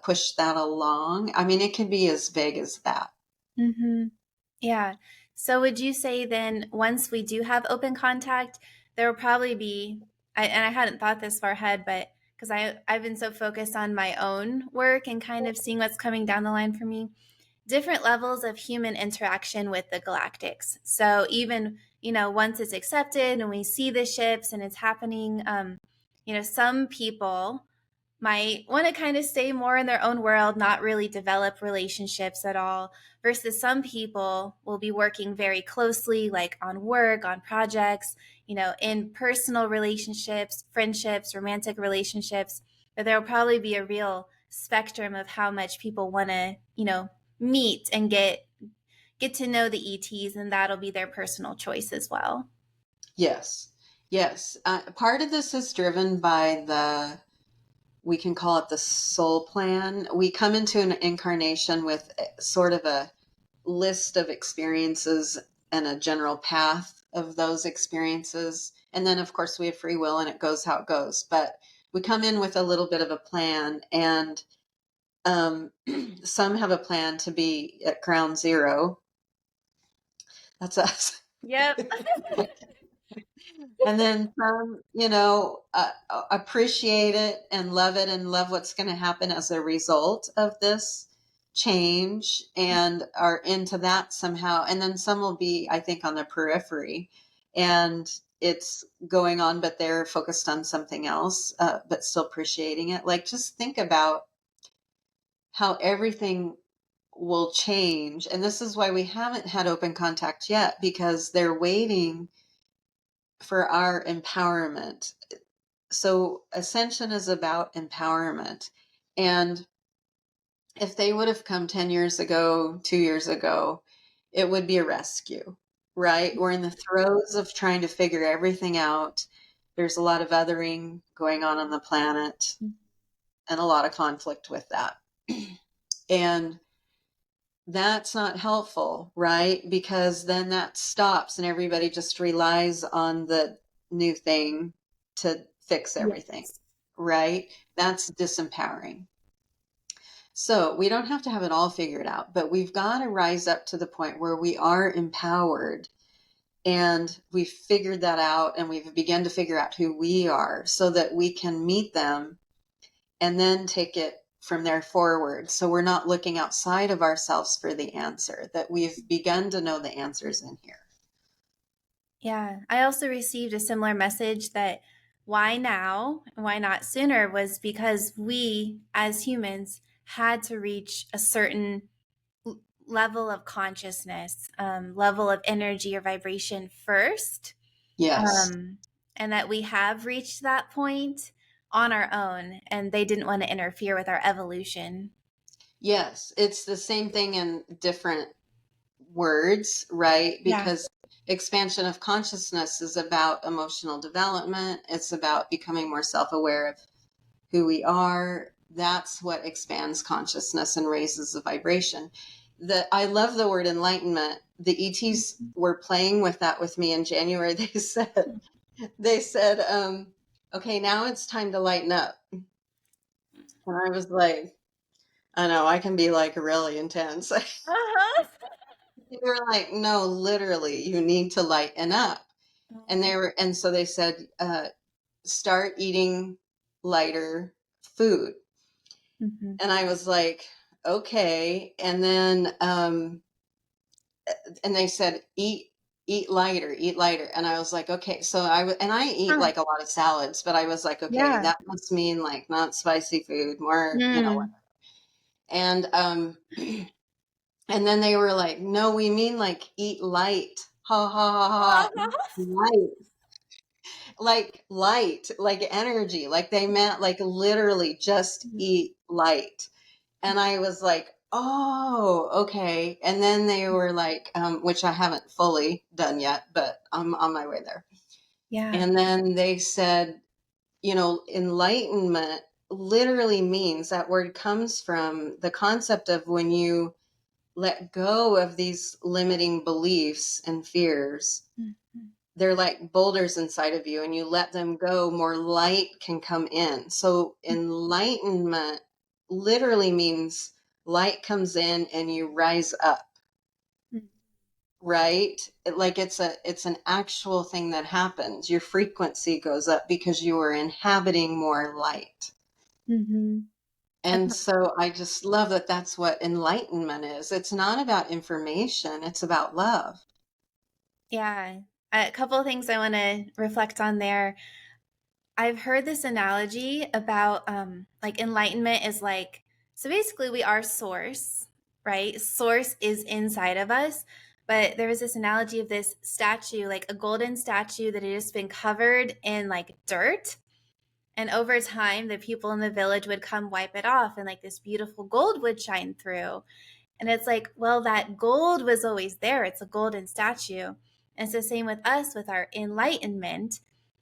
push that along. I mean, it can be as vague as that. Mhm. Yeah. So would you say then once we do have open contact, there will probably be and I hadn't thought this far ahead, but because I've been so focused on my own work and kind of seeing what's coming down the line for me, different levels of human interaction with the galactics. So even, once it's accepted and we see the ships and it's happening, some people might want to kind of stay more in their own world, not really develop relationships at all, versus some people will be working very closely, like on work, on projects, in personal relationships, friendships, romantic relationships. But there will probably be a real spectrum of how much people want to, meet and get to know the ETs, and that'll be their personal choice as well. Yes. Yes. Part of this is driven by we can call it the soul plan. We come into an incarnation with sort of a list of experiences and a general path of those experiences. And then, of course, we have free will and it goes how it goes. But we come in with a little bit of a plan. And some have a plan to be at ground zero. That's us. Yep. And then some, appreciate it and love what's going to happen as a result of this change and are into that somehow. And then some will be, I think, on the periphery and it's going on, but they're focused on something else, but still appreciating it. Like, just think about how everything will change. And this is why we haven't had open contact yet, because they're waiting for our empowerment. So Ascension is about empowerment. And if they would have come 10 years ago, 2 years ago, it would be a rescue, right? We're in the throes of trying to figure everything out. There's a lot of othering going on the planet and a lot of conflict with that. And that's not helpful, right? Because then that stops and everybody just relies on the new thing to fix everything, Yes. right? That's disempowering. So we don't have to have it all figured out, but we've got to rise up to the point where we are empowered and we've figured that out and we've begun to figure out who we are so that we can meet them and then take it from there forward. So we're not looking outside of ourselves for the answer, that we've begun to know the answers in here. Yeah. I also received a similar message that why now, why not sooner, was because we as humans had to reach a certain level of consciousness, level of energy or vibration first. Yes. And that we have reached that point on our own, and they didn't want to interfere with our evolution. Yes. It's the same thing in different words, right? Yeah. Because expansion of consciousness is about emotional development. It's about becoming more self-aware of who we are. That's what expands consciousness and raises the vibration. I love the word enlightenment. The E.T.s were playing with that with me in January. They said, okay, now it's time to lighten up. And I was like, I know I can be like really intense. Uh-huh. They were like, no, literally, you need to lighten up. And so they said, start eating lighter food. Mm-hmm. And I was like, okay. And they said, eat lighter, eat lighter. And I was like, okay. So and I eat Huh. like a lot of salads, but I was like, okay, Yeah. that must mean like not spicy food, more, Mm. and, and then they were like, no, we mean like eat light. Ha ha ha ha. Eat Uh-huh. light. Like light, like energy. Like they meant like literally just eat light. And I was like, oh, okay. And then they were like, which I haven't fully done yet, but I'm on my way there. Yeah. And then they said, enlightenment literally means, that word comes from the concept of when you let go of these limiting beliefs and fears. Mm-hmm. They're like boulders inside of you, and you let them go, more light can come in. So enlightenment literally means light comes in and you rise up, right? It's an actual thing that happens. Your frequency goes up because you are inhabiting more light. Mm-hmm. And so I just love that that's what enlightenment is. It's not about information, it's about love. Yeah. A couple of things I want to reflect on there. I've heard this analogy about like enlightenment is like, so basically we are source, right? Source is inside of us. But there was this analogy of this statue, like a golden statue that had just been covered in like dirt. And over time, the people in the village would come wipe it off, and like this beautiful gold would shine through. And it's like, well, that gold was always there. It's a golden statue. And it's the same with us with our enlightenment,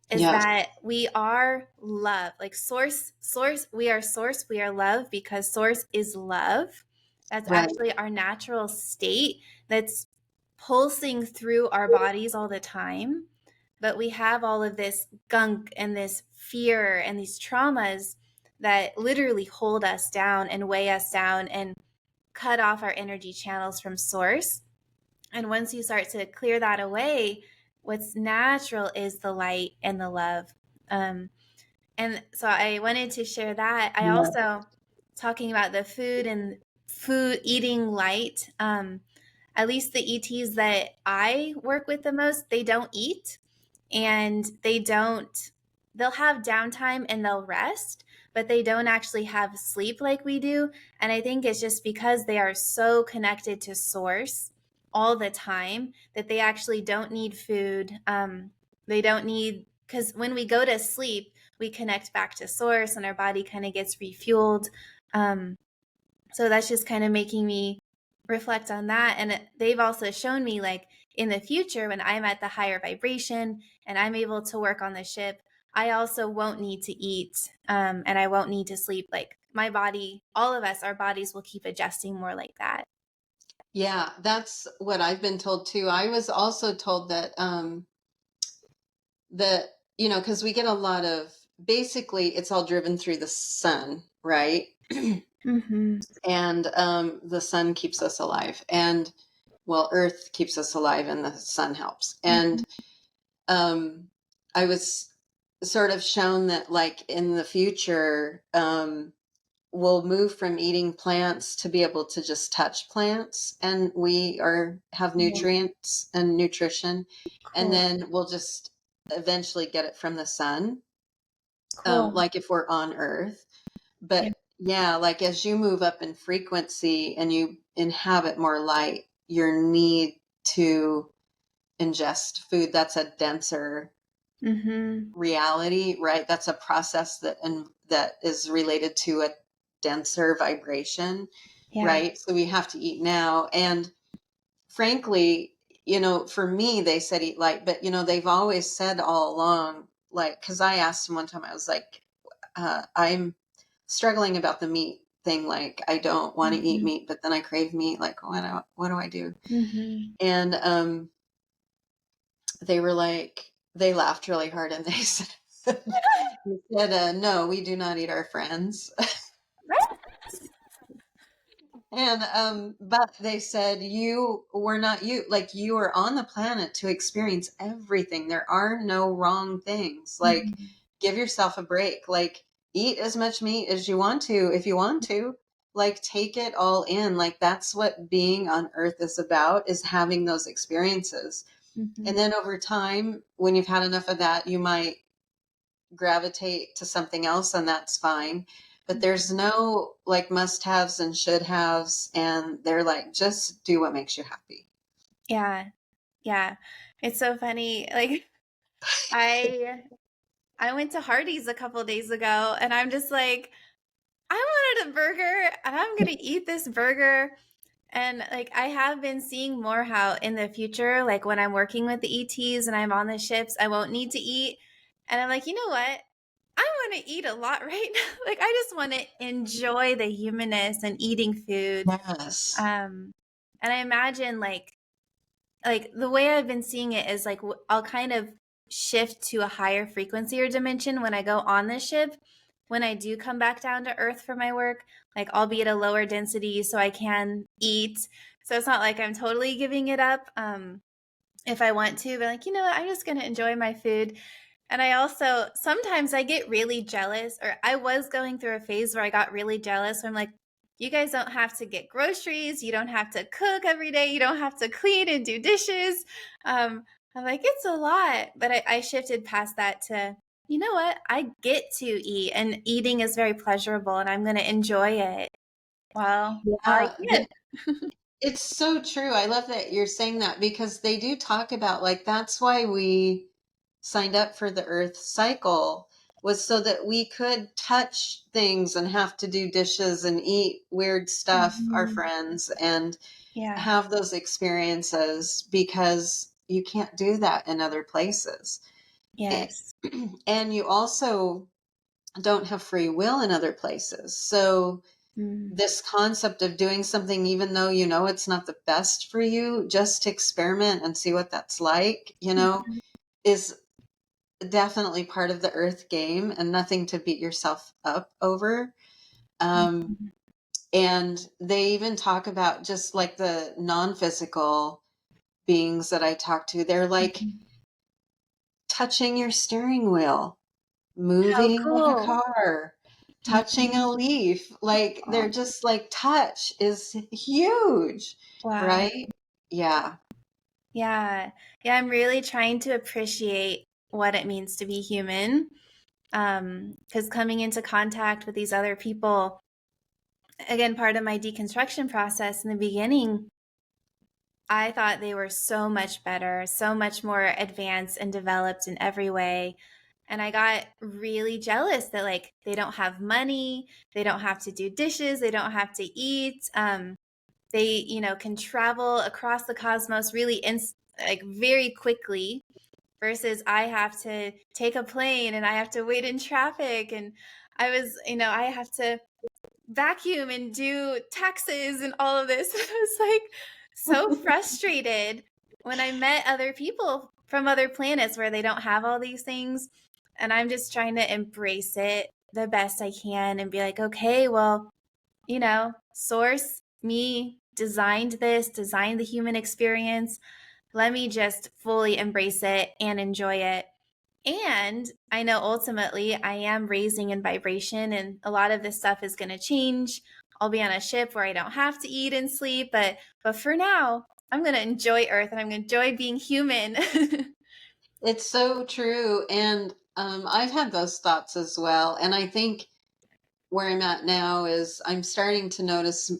is Yes, that we are love. Like source, we are source, we are love because source is love. That's right, actually our natural state that's pulsing through our bodies all the time. But we have all of this gunk and this fear and these traumas that literally hold us down and weigh us down and cut off our energy channels from source. And once you start to clear that away, what's natural is the light and the love. Um, and so I wanted to share that. I yeah, also, talking about the food and food eating light, at least the ETs that I work with the most, they don't eat and they'll have downtime and they'll rest, but they don't actually have sleep like we do. And I think it's just because they are so connected to source all the time that they actually don't need food. They don't need, because when we go to sleep, we connect back to source and our body kind of gets refueled. Um, so that's just kind of making me reflect on that. And they've also shown me, like, in the future, when I'm at the higher vibration and I'm able to work on the ship, I also won't need to eat, and I won't need to sleep. Like, my body, all of us, our bodies will keep adjusting more like that. Yeah, that's what I've been told too. I was also told that that because we get a lot of, basically it's all driven through the sun, right? Mm-hmm. And the sun keeps us alive, and well, Earth keeps us alive, and the sun helps. Mm-hmm. And I was sort of shown that, like, in the future, we'll move from eating plants to be able to just touch plants, and we are have Yeah, nutrients and nutrition, and cool. then we'll just eventually get it from the sun, Cool. like if we're on Earth. Yeah. But yeah, like as you move up in frequency and you inhabit more light, your need to ingest food that's a denser Mm-hmm. reality, right? That's a process that is related to a denser vibration, Yeah. right? So we have to eat now. And frankly, for me, they said eat light, but they've always said all along, like, because I asked them one time, I was like, I'm struggling about the meat thing. Like, I don't want to eat Mm-hmm. meat, but then I crave meat. Like, what do I do? Mm-hmm. And they were like, they laughed really hard, and they said, they said, no, we do not eat our friends. And but they said, you were not you, like, you are on the planet to experience everything. There are no wrong things. Like, Mm-hmm. give yourself a break. Like, eat as much meat as you want to, if you want to. Like, take it all in. Like, that's what being on Earth is about, is having those experiences. And Mm-hmm. then over time, when you've had enough of that, you might gravitate to something else, and that's fine. But there's no, like, must haves and should haves, and they're like, just do what makes you happy. Yeah. Yeah. It's so funny. Like, I I went to Hardee's a couple days ago and I'm just like, I wanted a burger and I'm going to eat this burger. And like, I have been seeing more how in the future, like when I'm working with the E.T.s and I'm on the ships, I won't need to eat. And I'm like, you know what? I want to eat a lot right now. Like, I just want to enjoy the humanness and eating food. Yes. Um, and I imagine, like the way I've been seeing it is like I'll kind of shift to a higher frequency or dimension when I go on this ship. When I do come back down to Earth for my work, like I'll be at a lower density so I can eat. So it's not like I'm totally giving it up. If I want to, but like, you know what, I'm just gonna enjoy my food. And I also sometimes I get really jealous, or I was going through a phase where I got really jealous where I'm like, you guys don't have to get groceries, you don't have to cook every day, you don't have to clean and do dishes. I'm like, it's a lot. But I shifted past that to, you know what, I get to eat, and eating is very pleasurable and I'm gonna enjoy it while I Yeah, can. it's so true. I love that you're saying that, because they do talk about, like, that's why we signed up for the Earth cycle, was so that we could touch things and have to do dishes and eat weird stuff, our Mhm. friends, and Yeah. have those experiences, because you can't do that in other places. A- Yes. And you also don't have free will in other places. So Mm. this concept of doing something, even though it's not the best for you, just to experiment and see what that's like, Mhm. is definitely part of the Earth game, and nothing to beat yourself up over. Um, Mhm. and they even talk about, just like, the non-physical beings that I talk to, they're like Mhm. touching your steering wheel, How moving like a cool. car, touching Mhm. a leaf. Like, Aw, they're just like, touch is huge, wow. right? Yeah. Yeah. Yeah, I'm really trying to appreciate what it means to be human. Because coming into contact with these other people, again, part of my deconstruction process in the beginning, I thought they were so much better, so much more advanced and developed in every way. And I got really jealous that like they don't have money, they don't have to do dishes, they don't have to eat. They, can travel across the cosmos really like very quickly versus I have to take a plane and I have to wait in traffic and I have to vacuum and do taxes and all of this. I was like so frustrated when I met other people from other planets where they don't have all these things. And I'm just trying to embrace it the best I can and be like, okay, well, source, me, designed this, designed the human experience. Let me just fully embrace it and enjoy it. And I know ultimately I am raising in vibration, and a lot of this stuff is going to change. I'll be on a ship where I don't have to eat and sleep, but for now, I'm going to enjoy Earth and I'm going to enjoy being human. It's so true. And I've had those thoughts as well. And I think where I'm at now is I'm starting to notice,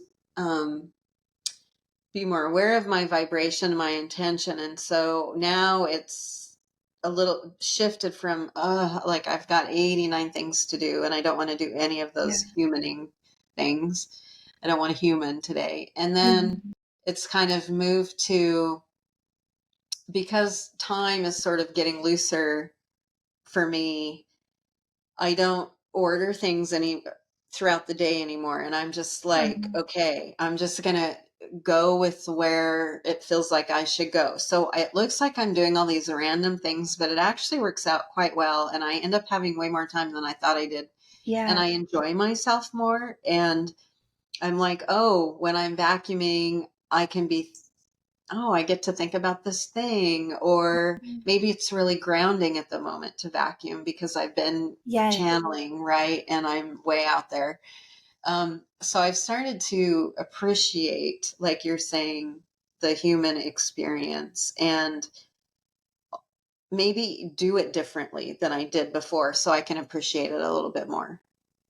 be more aware of my vibration, my intention. And so now it's a little shifted from, like I've got 89 things to do and I don't want to do any of Yeah. those humaning things. I don't want a human today. And then Mhm. it's kind of moved to, because time is sort of getting looser for me, I don't order things any throughout the day anymore. And I'm just like, Mhm. okay, I'm just going to go with where it feels like I should go. So it looks like I'm doing all these random things, but it actually works out quite well. And I end up having way more time than I thought I did. And Yeah. I enjoy myself more. And I'm like, oh, when I'm vacuuming, I can be, oh, I get to think about this thing. Or Mhm. maybe it's really grounding at the moment to vacuum because I've been Yes, channeling, right? And I'm way out there. So I've started to appreciate, like you're saying, the human experience and maybe do it differently than I did before so I can appreciate it a little bit more.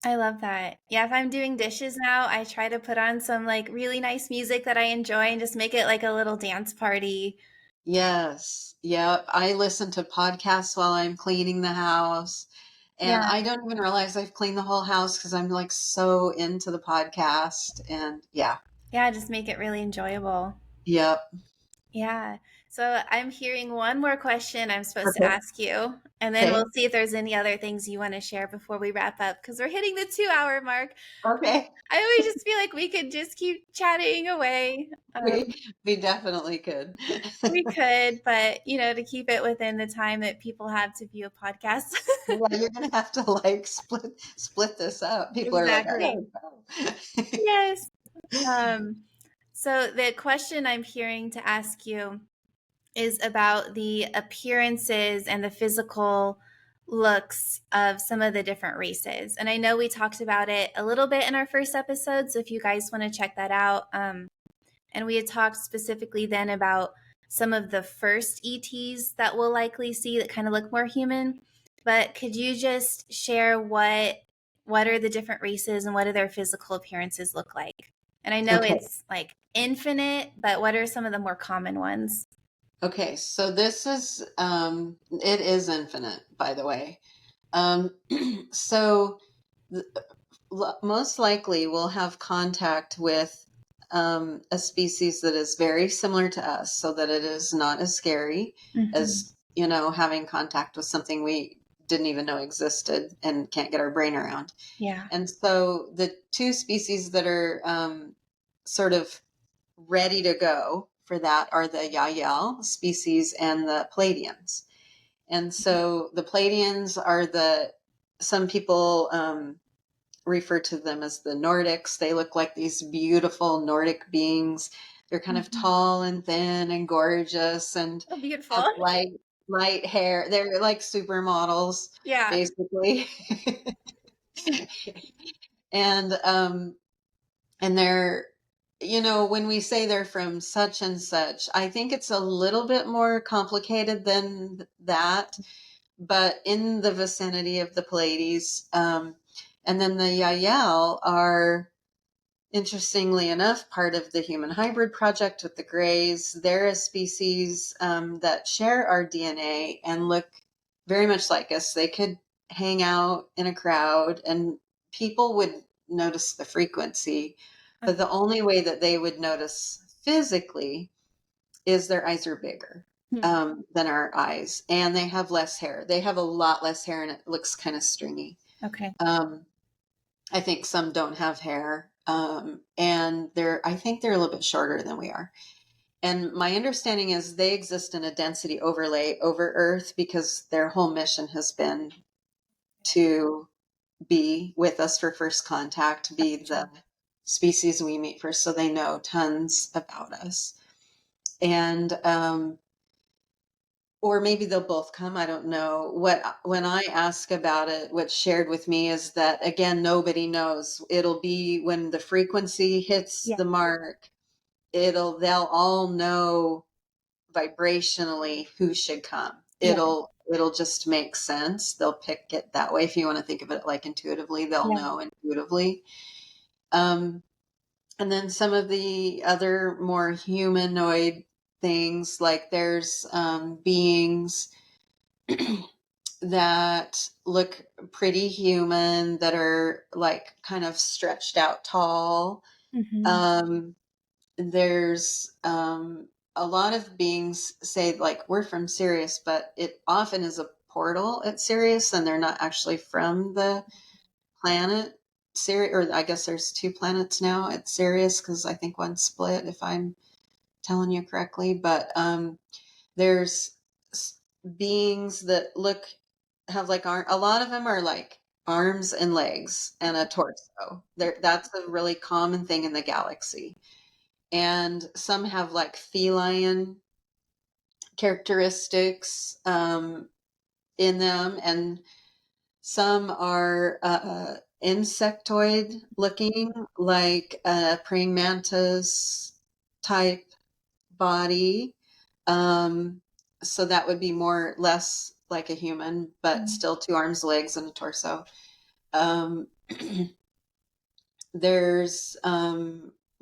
I love that. Yeah, if I'm doing dishes now, I try to put on some like really nice music that I enjoy and just make it like a little dance party. Yes. Yeah. I listen to podcasts while I'm cleaning the house. And Yeah. I don't even realize I've cleaned the whole house because I'm like so into the podcast. And yeah. Yeah, just make it really enjoyable. Yep. Yeah. So I'm hearing one more question I'm supposed to Okay. ask you, and then Okay. we'll see if there's any other things you want to share before we wrap up because we're hitting the 2 hour mark. Okay. I always just feel like we could just keep chatting away. We definitely could. We could, but to keep it within the time that people have to view a podcast. Yeah, you're gonna have to like split this up. People are like, I Exactly. gotta go. Yes. Um, so the question I'm hearing to ask you is about the appearances and the physical looks of some of the different races. And I know we talked about it a little bit in our first episode. So if you guys want to check that out, and we had talked specifically then about some of the first ETs that we'll likely see that kind of look more human. But could you just share what are the different races and what do their physical appearances look like? And I know Okay. it's like infinite, but what are some of the more common ones? Okay. So this is it is infinite, by the way. Um, so th- most likely we'll have contact with a species that is very similar to us, so that it is not as scary Mhm. as having contact with something we didn't even know existed and can't get our brain around. Yeah. And so the two species that are sort of ready to go for that are the Yahyel species and the Pleiadians. And so the Pleiadians are some people refer to them as the Nordics. They look like these beautiful Nordic beings. They're kind of Mhm. tall and thin and gorgeous and Oh, beautiful. have light hair. They're like supermodels, Yeah. basically. and they're, when we say they're from such and such, I think it's a little bit more complicated than that. but in the vicinity of the Pleiades. And then the Yael are, interestingly enough, part of the Human Hybrid Project with the Greys. They're a species that share our DNA and look very much like us. They could hang out in a crowd and people would notice the frequency, but the only way that they would notice physically is their eyes are bigger than our eyes, and they have less hair. They have a lot less hair, and it looks kind of stringy. Okay. I think some don't have hair, and I think they're a little bit shorter than we are. And my understanding is they exist in a density overlay over Earth because their whole mission has been to be with us for first contact, be the species we meet first, so they know tons about us. And or maybe they'll both come. I don't know. When I ask about it, what's shared with me is that again, nobody knows. It'll be when the frequency hits the mark, they'll all know vibrationally who should come. It'll just make sense. They'll pick it that way. If you want to think of it like intuitively, they'll know intuitively. And then some of the other more humanoid things, like there's beings that look pretty human, that are like kind of stretched out tall. There's a lot of beings say like we're from Sirius, but it often is a portal at Sirius, and they're not actually from the planet Sirius. Or I guess there's two planets now at Sirius because I think one split, if I'm telling you correctly. But there's beings that have like a lot of them are like arms and legs and a torso. That's a really common thing in the galaxy. And some have like feline characteristics in them, and some are insectoid looking, like a praying mantis type body. So that would be less like a human, but still two arms, legs, and a torso. There's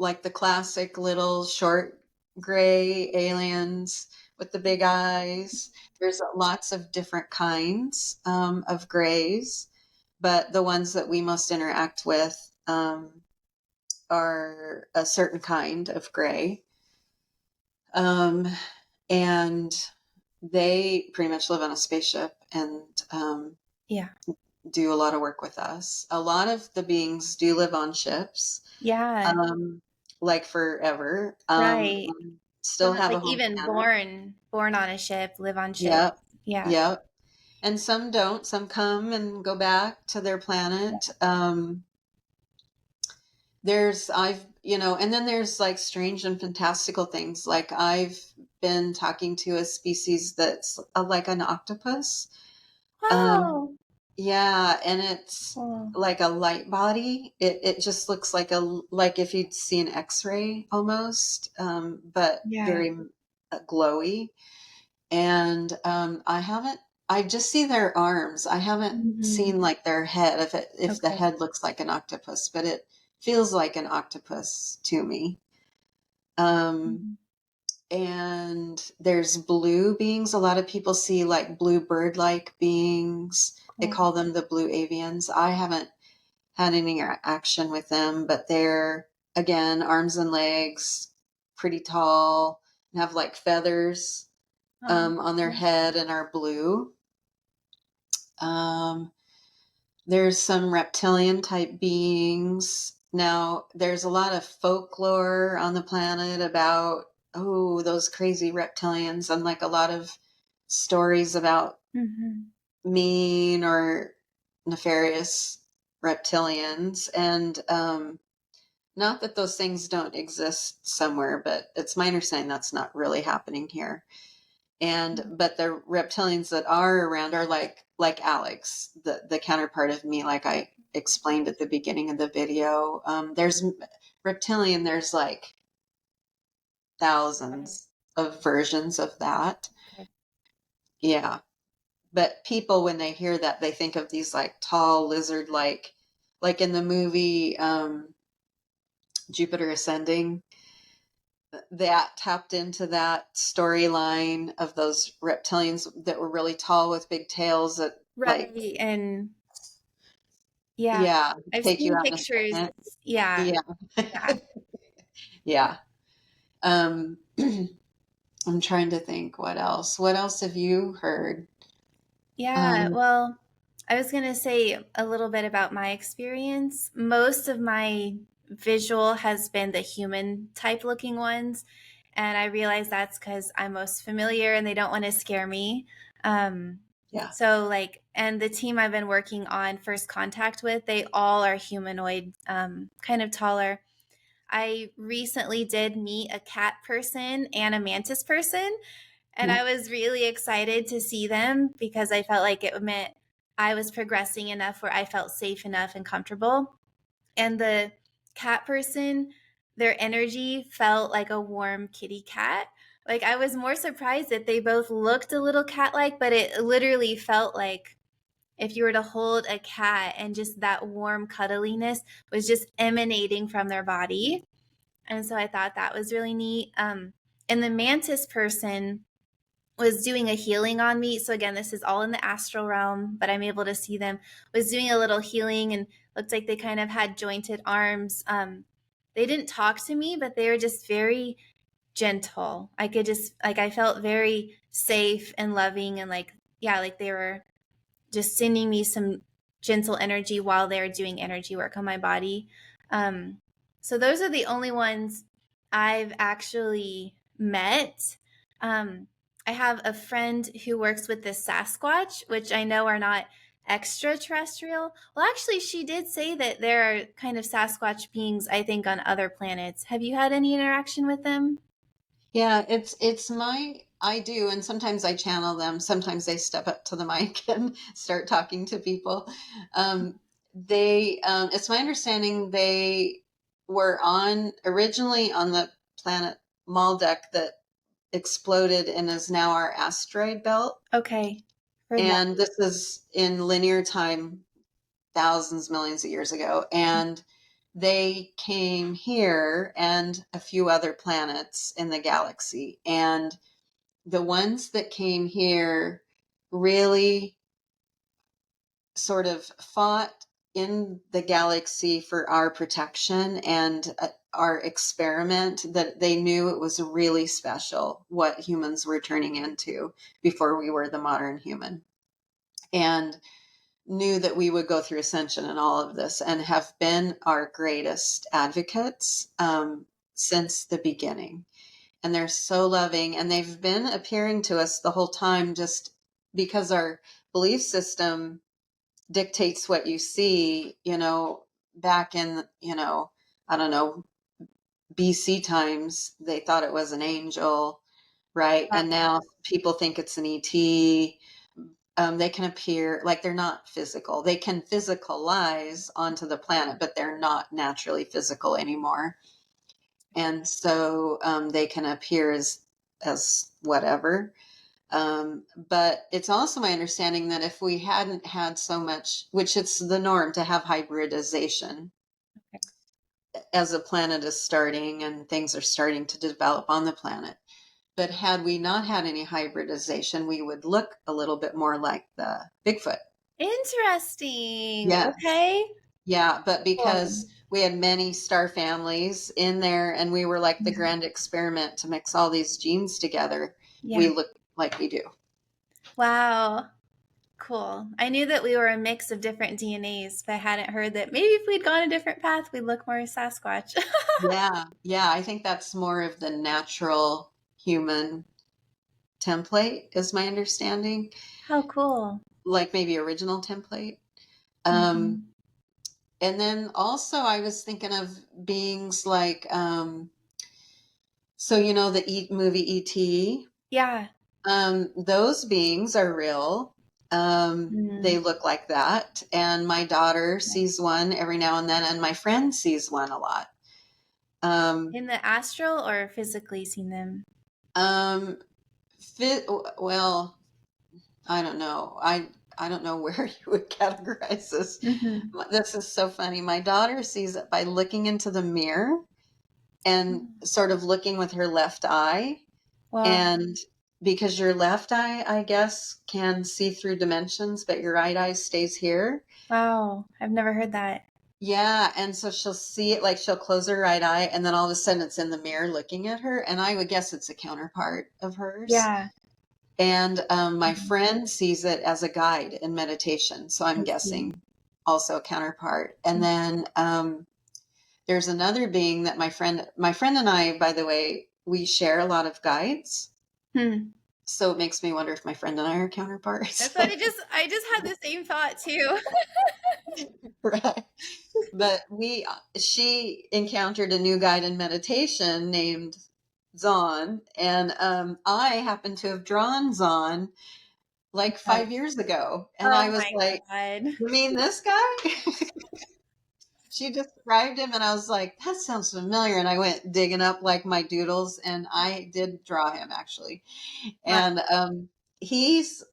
like the classic little short gray aliens with the big eyes. There's lots of different kinds of grays, but the ones that we most interact with are a certain kind of gray. And they pretty much live on a spaceship and do a lot of work with us. A lot of the beings do live on ships. Like forever. Right. Still have Like a home even planet. born on a ship, live on ship. Yep. Yeah. Yep. And some don't. Some come and go back to their planet. And then there's like strange and fantastical things. Like I've been talking to a species that's like an octopus. Wow. Yeah, and it's Cool. like a light body. It just looks like if you'd see an X-ray almost, but very glowy. And I just see their arms. I haven't seen like their head, if the head looks like an octopus, but it feels like an octopus to me. And there's blue beings. A lot of people see like blue bird-like beings. They call them the blue avians. I haven't had any action with them, but they're, again, arms and legs, pretty tall, and have like feathers on their head and are blue. There's some reptilian type beings. Now, there's a lot of folklore on the planet about, those crazy reptilians, and like a lot of stories about mean or nefarious reptilians. And not that those things don't exist somewhere, but it's my understanding that's not really happening here. But the reptilians that are around are like Alex, the counterpart of me, like I explained at the beginning of the video. There's reptilian, there's like thousands of versions of that. Yeah. But people, when they hear that, they think of these like tall lizard like in the movie Jupiter Ascending, that tapped into that storyline of those reptilians that were really tall with big tails that like, Right. And yeah, yeah, I've take you seen out in a pictures. second. Yeah. Yeah. Yeah. Yeah. Um, I'm trying to think what else. What else have you heard? Yeah. Um, Well, I was going to say a little bit about my experience. Most of my visual has been the human type looking ones. And I realize that's because I'm most familiar and they don't want to scare me. Um, yeah. so, like, and the team I've been working on First Contact with, they all are humanoid, kind of taller. I recently did meet a cat person and a mantis person, and I was really excited to see them because I felt like it meant I was progressing enough where I felt safe enough and comfortable. And the cat person, their energy felt like a warm kitty cat. Like I was more surprised that they both looked a little cat like, but it literally felt like if you were to hold a cat and just that warm cuddliness was just emanating from their body. And so I thought that was really neat. And the mantis person was doing a healing on me. So again, this is all in the astral realm, but I'm able to see them. Was doing a little healing and looked like they kind of had jointed arms. They didn't talk to me, but they were just very gentle. I could just like I felt very safe and loving and like yeah, like they were just sending me some gentle energy while they're doing energy work on my body. Um, so those are the only ones I've actually met. Um, I have a friend who works with the Sasquatch, which I know are not extraterrestrial. Well, actually, she did say that there are kind of Sasquatch beings, I think, on other planets. Have you had any interaction with them? Yeah, it's my I do, and sometimes I channel them. Sometimes they step up to the mic and start talking to people. It's my understanding they were on originally on the planet Maldek that exploded and is now our asteroid belt. Okay. Heard that. And this is in linear time, thousands, millions of years ago. And they came here and a few other planets in the galaxy. And the ones that came here really sort of fought in the galaxy for our protection and our experiment, that they knew it was really special what humans were turning into before we were the modern human, and knew that we would go through ascension and all of this, and have been our greatest advocates since the beginning. And they're so loving, and they've been appearing to us the whole time, just because our belief system dictates what you see, back in, I don't know, BC times, they thought it was an angel, right? And now people think it's an ET. They can appear like they're not physical. They can physicalize onto the planet, but they're not naturally physical anymore. And so they can appear as whatever. But it's also my understanding that if we hadn't had so much, which it's the norm to have hybridization as the planet is starting and things are starting to develop on the planet. But had we not had any hybridization, we would look a little bit more like the Bigfoot. Interesting. Yes. Okay. Yeah, but Cool. because we had many star families in there and we were like the grand experiment to mix all these genes together, Yeah. we look like we do. Wow. Cool. I knew that we were a mix of different DNAs, but I hadn't heard that maybe if we'd gone a different path, we'd look more Sasquatch. Yeah, yeah, I think that's more of the natural human template, is my understanding, How cool. like maybe original template. Um, Mhm. and then also, I was thinking of beings like, so the movie E.T. Yeah. Those beings are real. They Mm. look like that, and my daughter sees one every now and then, and my friend sees one a lot. Um, In the astral or physically seen them? um, well, I don't know. I don't know where you would categorize this. Mm-hmm. This is so funny. My daughter sees it by looking into the mirror and sort of looking with her left eye. Wow. And because your left eye, I guess, can see through dimensions, but your right eye stays here. Wow. I've never heard that. Yeah. And so she'll see it, like she'll close her right eye, and then all of a sudden it's in the mirror looking at her. And I would guess it's a counterpart of hers. Yeah. And my Mhm. friend sees it as a guide in meditation. So I'm I see. guessing also a counterpart. And then there's another being that my friend and I, by the way, we share a lot of guides. Hmm. So it makes me wonder if my friend and I are counterparts. That's what I just had the same thought too. Right. But she encountered a new guide in meditation named Zon. And I happen to have drawn Zon like Right. 5 years ago. And I Oh was my like, God. you mean this guy? She described him and I was like, that sounds familiar. And I went digging up like my doodles and I did draw him actually. Wow. And he's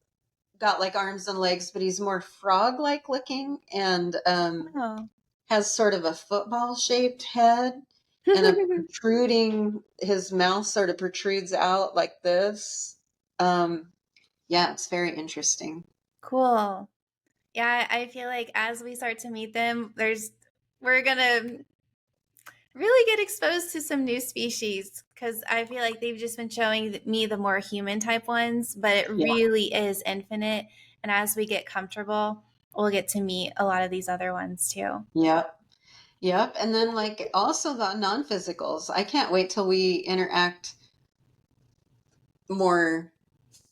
got like arms and legs, but he's more frog like looking and Oh. has sort of a football shaped head and a protruding, his mouth sort of protrudes out like this. Yeah, it's very interesting. Cool. Yeah, I feel like as we start to meet them, we're gonna really get exposed to some new species because I feel like they've just been showing me the more human type ones, but it Yeah. really is infinite. And as we get comfortable, we'll get to meet a lot of these other ones too. Yep. Yep. And then like also the non-physicals. I can't wait till we interact more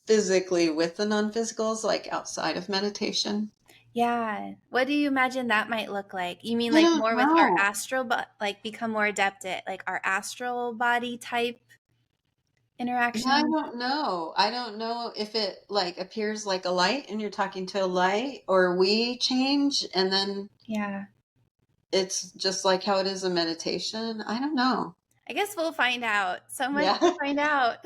physically with the non-physicals, like outside of meditation. Yeah. What do you imagine that might look like? You mean I like don't more with our know. astral, but like become more adept at like our astral body type Yeah, I interaction? don't know. I don't know if it like appears like a light and you're talking to a light or we change and then Yeah. it's just like how it is in meditation. I don't know. I guess we'll find out. So much Yeah. to find out.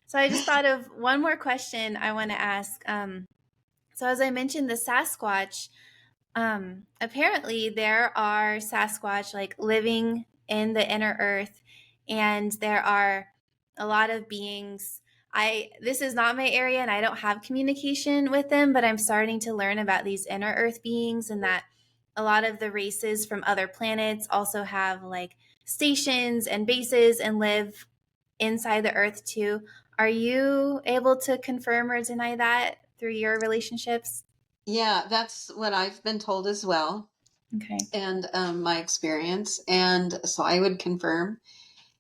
So I just thought of one more question I want to ask. So as I mentioned, the Sasquatch, apparently there are Sasquatch like living in the inner earth, and there are a lot of beings. This is not my area and I don't have communication with them, but I'm starting to learn about these inner earth beings and that a lot of the races from other planets also have like stations and bases and live inside the earth too. Are you able to confirm or deny that through your relationships? Yeah, that's what I've been told as well Okay. and my experience. And so I would confirm.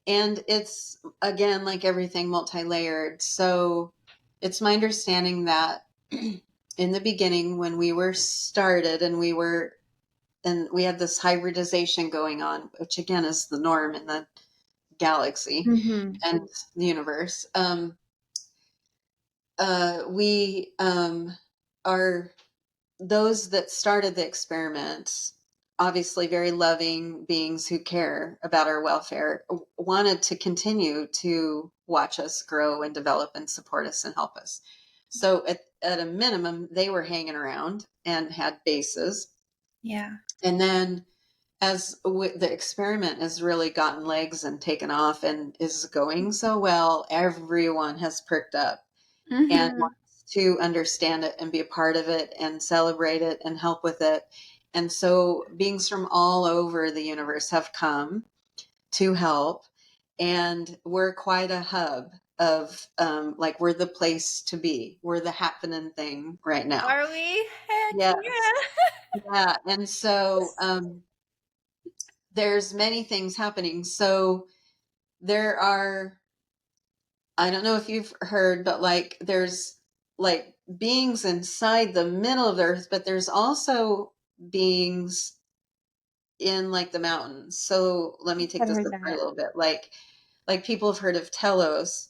And it's, again, like everything, multi-layered. So it's my understanding that in the beginning, when we were started and we had this hybridization going on, which again is the norm in the galaxy Mm-hmm. and the universe, we are those that started the experiment, obviously very loving beings who care about our welfare, wanted to continue to watch us grow and develop and support us and help us. So at a minimum, they were hanging around and had bases. Yeah. And then as the experiment has really gotten legs and taken off and is going so well, everyone has perked up and Mm-hmm. wants to understand it and be a part of it and celebrate it and help with it. And so beings from all over the universe have come to help. And we're quite a hub of like, we're the place to be. We're the happening thing right now. Are we? Heck Yes. yeah. Yeah. And so there's many things happening. So there are, I don't know if you've heard, but like there's like beings inside the middle of the earth, but there's also beings in like the mountains. So let me take I've this heard apart a that. little bit. Like people have heard of Telos.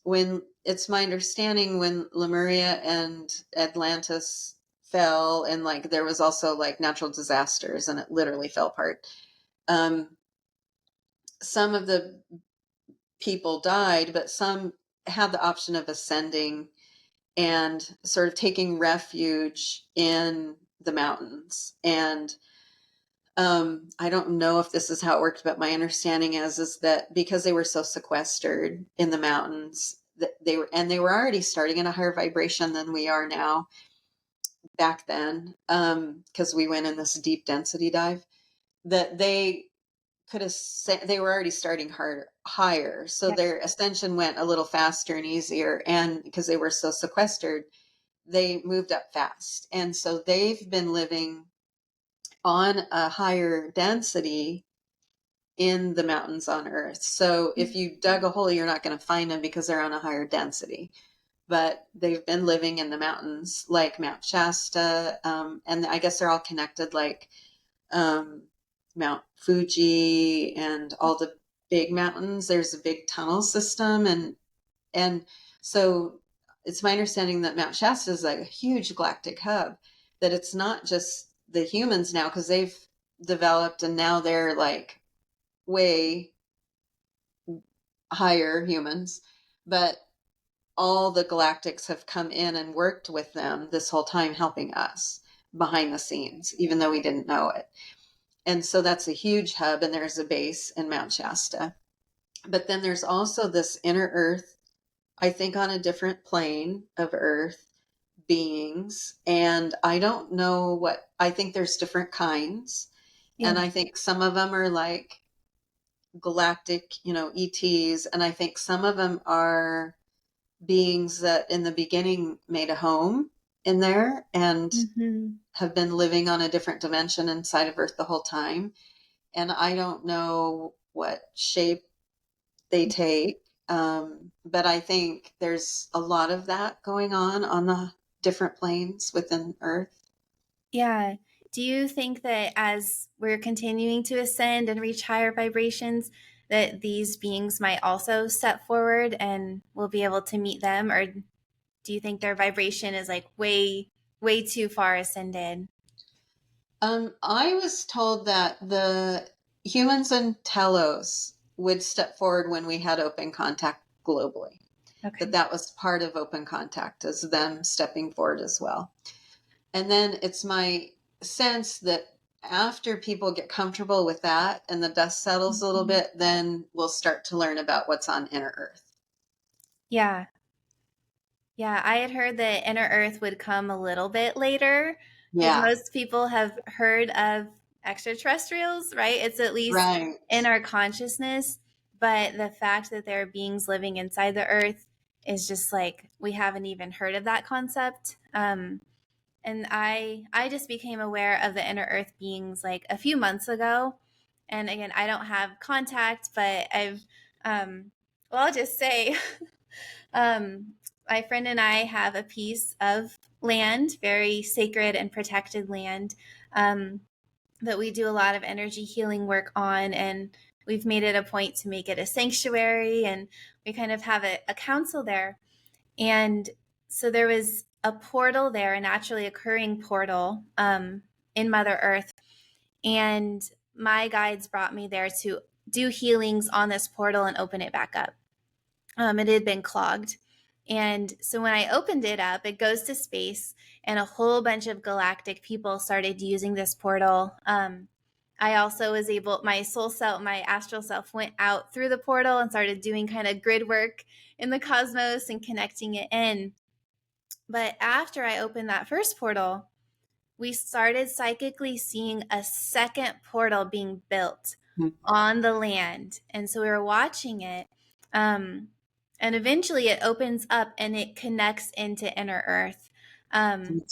When it's my understanding when Lemuria and Atlantis fell, and like there was also like natural disasters, and it literally fell apart. Um, some of the people died, but some had the option of ascending and sort of taking refuge in the mountains. And I don't know if this is how it worked, but my understanding is that because they were so sequestered in the mountains, that they were already starting at a higher vibration than we are now back then, because we went in this deep density dive, that they could have they were already starting higher, so Yeah. their ascension went a little faster and easier, and because they were so sequestered, they moved up fast, and so they've been living on a higher density in the mountains on Earth. So if you dug a hole, you're not going to find them because they're on a higher density. But they've been living in the mountains like Mount Shasta, and I guess they're all connected, like um, Mount Fuji and all the big mountains. There's a big tunnel system, and so it's my understanding that Mount Shasta is like a huge galactic hub. That it's not just the humans now, because they've developed and now they're like way higher humans, but all the galactics have come in and worked with them this whole time, helping us behind the scenes, even though we didn't know it. And so that's a huge hub, and there's a base in Mount Shasta. But then there's also this inner Earth, I think on a different plane of Earth beings. And I don't know what, I think there's different kinds. Yeah. And I think some of them are like galactic, E.T.s. And I think some of them are beings that in the beginning made a home in there and Mm-hmm. have been living on a different dimension inside of Earth the whole time. And I don't know what shape they take. But I think there's a lot of that going on the different planes within Earth. Yeah. Do you think that as we're continuing to ascend and reach higher vibrations, that these beings might also step forward and we'll be able to meet them? Or do you think their vibration is like way too far ascended? I was told that the humans in Telos would step forward when we had open contact globally, Okay. that was part of open contact, as them stepping forward as well. And then it's my sense that after people get comfortable with that and the dust settles a little Mhm. bit, then we'll start to learn about what's on inner Earth. Yeah. Yeah, I had heard that Inner Earth would come a little bit later because Yeah, most people have heard of extraterrestrials, right? It's at least right. in our consciousness, but the fact that there are beings living inside the Earth is just like we haven't even heard of that concept. And I just became aware of the Inner Earth beings like a few months ago, and again, I don't have contact, but I'll just say. Um, my friend and I have a piece of land, very sacred and protected land, um, that we do a lot of energy healing work on. And we've made it a point to make it a sanctuary. And we kind of have a council there. And so there was a portal there, a naturally occurring portal in Mother Earth. And my guides brought me there to do healings on this portal and open it back up. It had been clogged. And so when I opened it up, it goes to space, and a whole bunch of galactic people started using this portal. I also was able, my soul self, my astral self went out through the portal and started doing kind of grid work in the cosmos and connecting it in. But after I opened that first portal, we started psychically seeing a second portal being built on the land. And so we were watching it. Um, and eventually it opens up and it connects into inner earth. Um,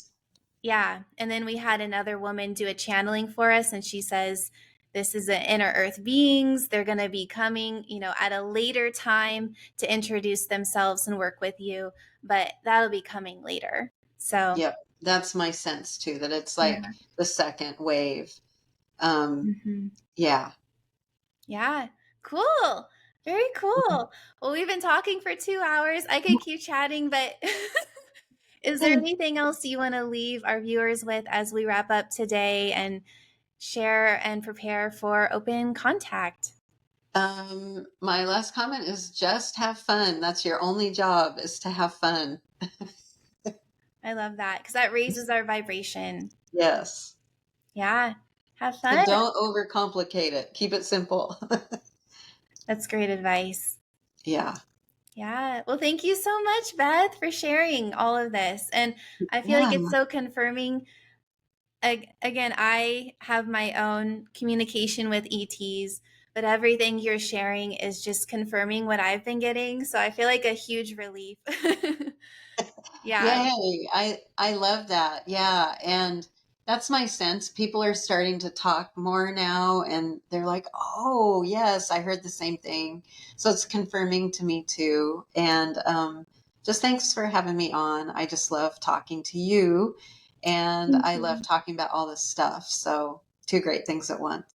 yeah. And then we had another woman do a channeling for us, and she says, this is the inner earth beings. They're going to be coming, at a later time to introduce themselves and work with you, but that'll be coming later. So, Yep. That's my sense too, that it's like yeah. the second wave. Um, Mhm. yeah. Yeah. Cool. Very cool. Well, we've been talking for 2 hours. I could keep chatting, but is there anything else you want to leave our viewers with as we wrap up today and share and prepare for open contact? My last comment is just have fun. That's your only job, is to have fun. I love that because that raises our vibration. Yes. Yeah. Have So fun. don't overcomplicate it. Keep it simple. That's great advice. Yeah. Yeah. Well, thank you so much, Beth, for sharing all of this. And I feel like Yeah. it's so confirming. Again, I have my own communication with E.T.s, but everything you're sharing is just confirming what I've been getting. So I feel like a huge relief. Yeah. Yay. I love that. Yeah. And that's my sense. People are starting to talk more now and they're like, oh, yes, I heard the same thing. So it's confirming to me too. And just thanks for having me on. I just love talking to you and Thank I love you. talking about all this stuff. So two great things at once.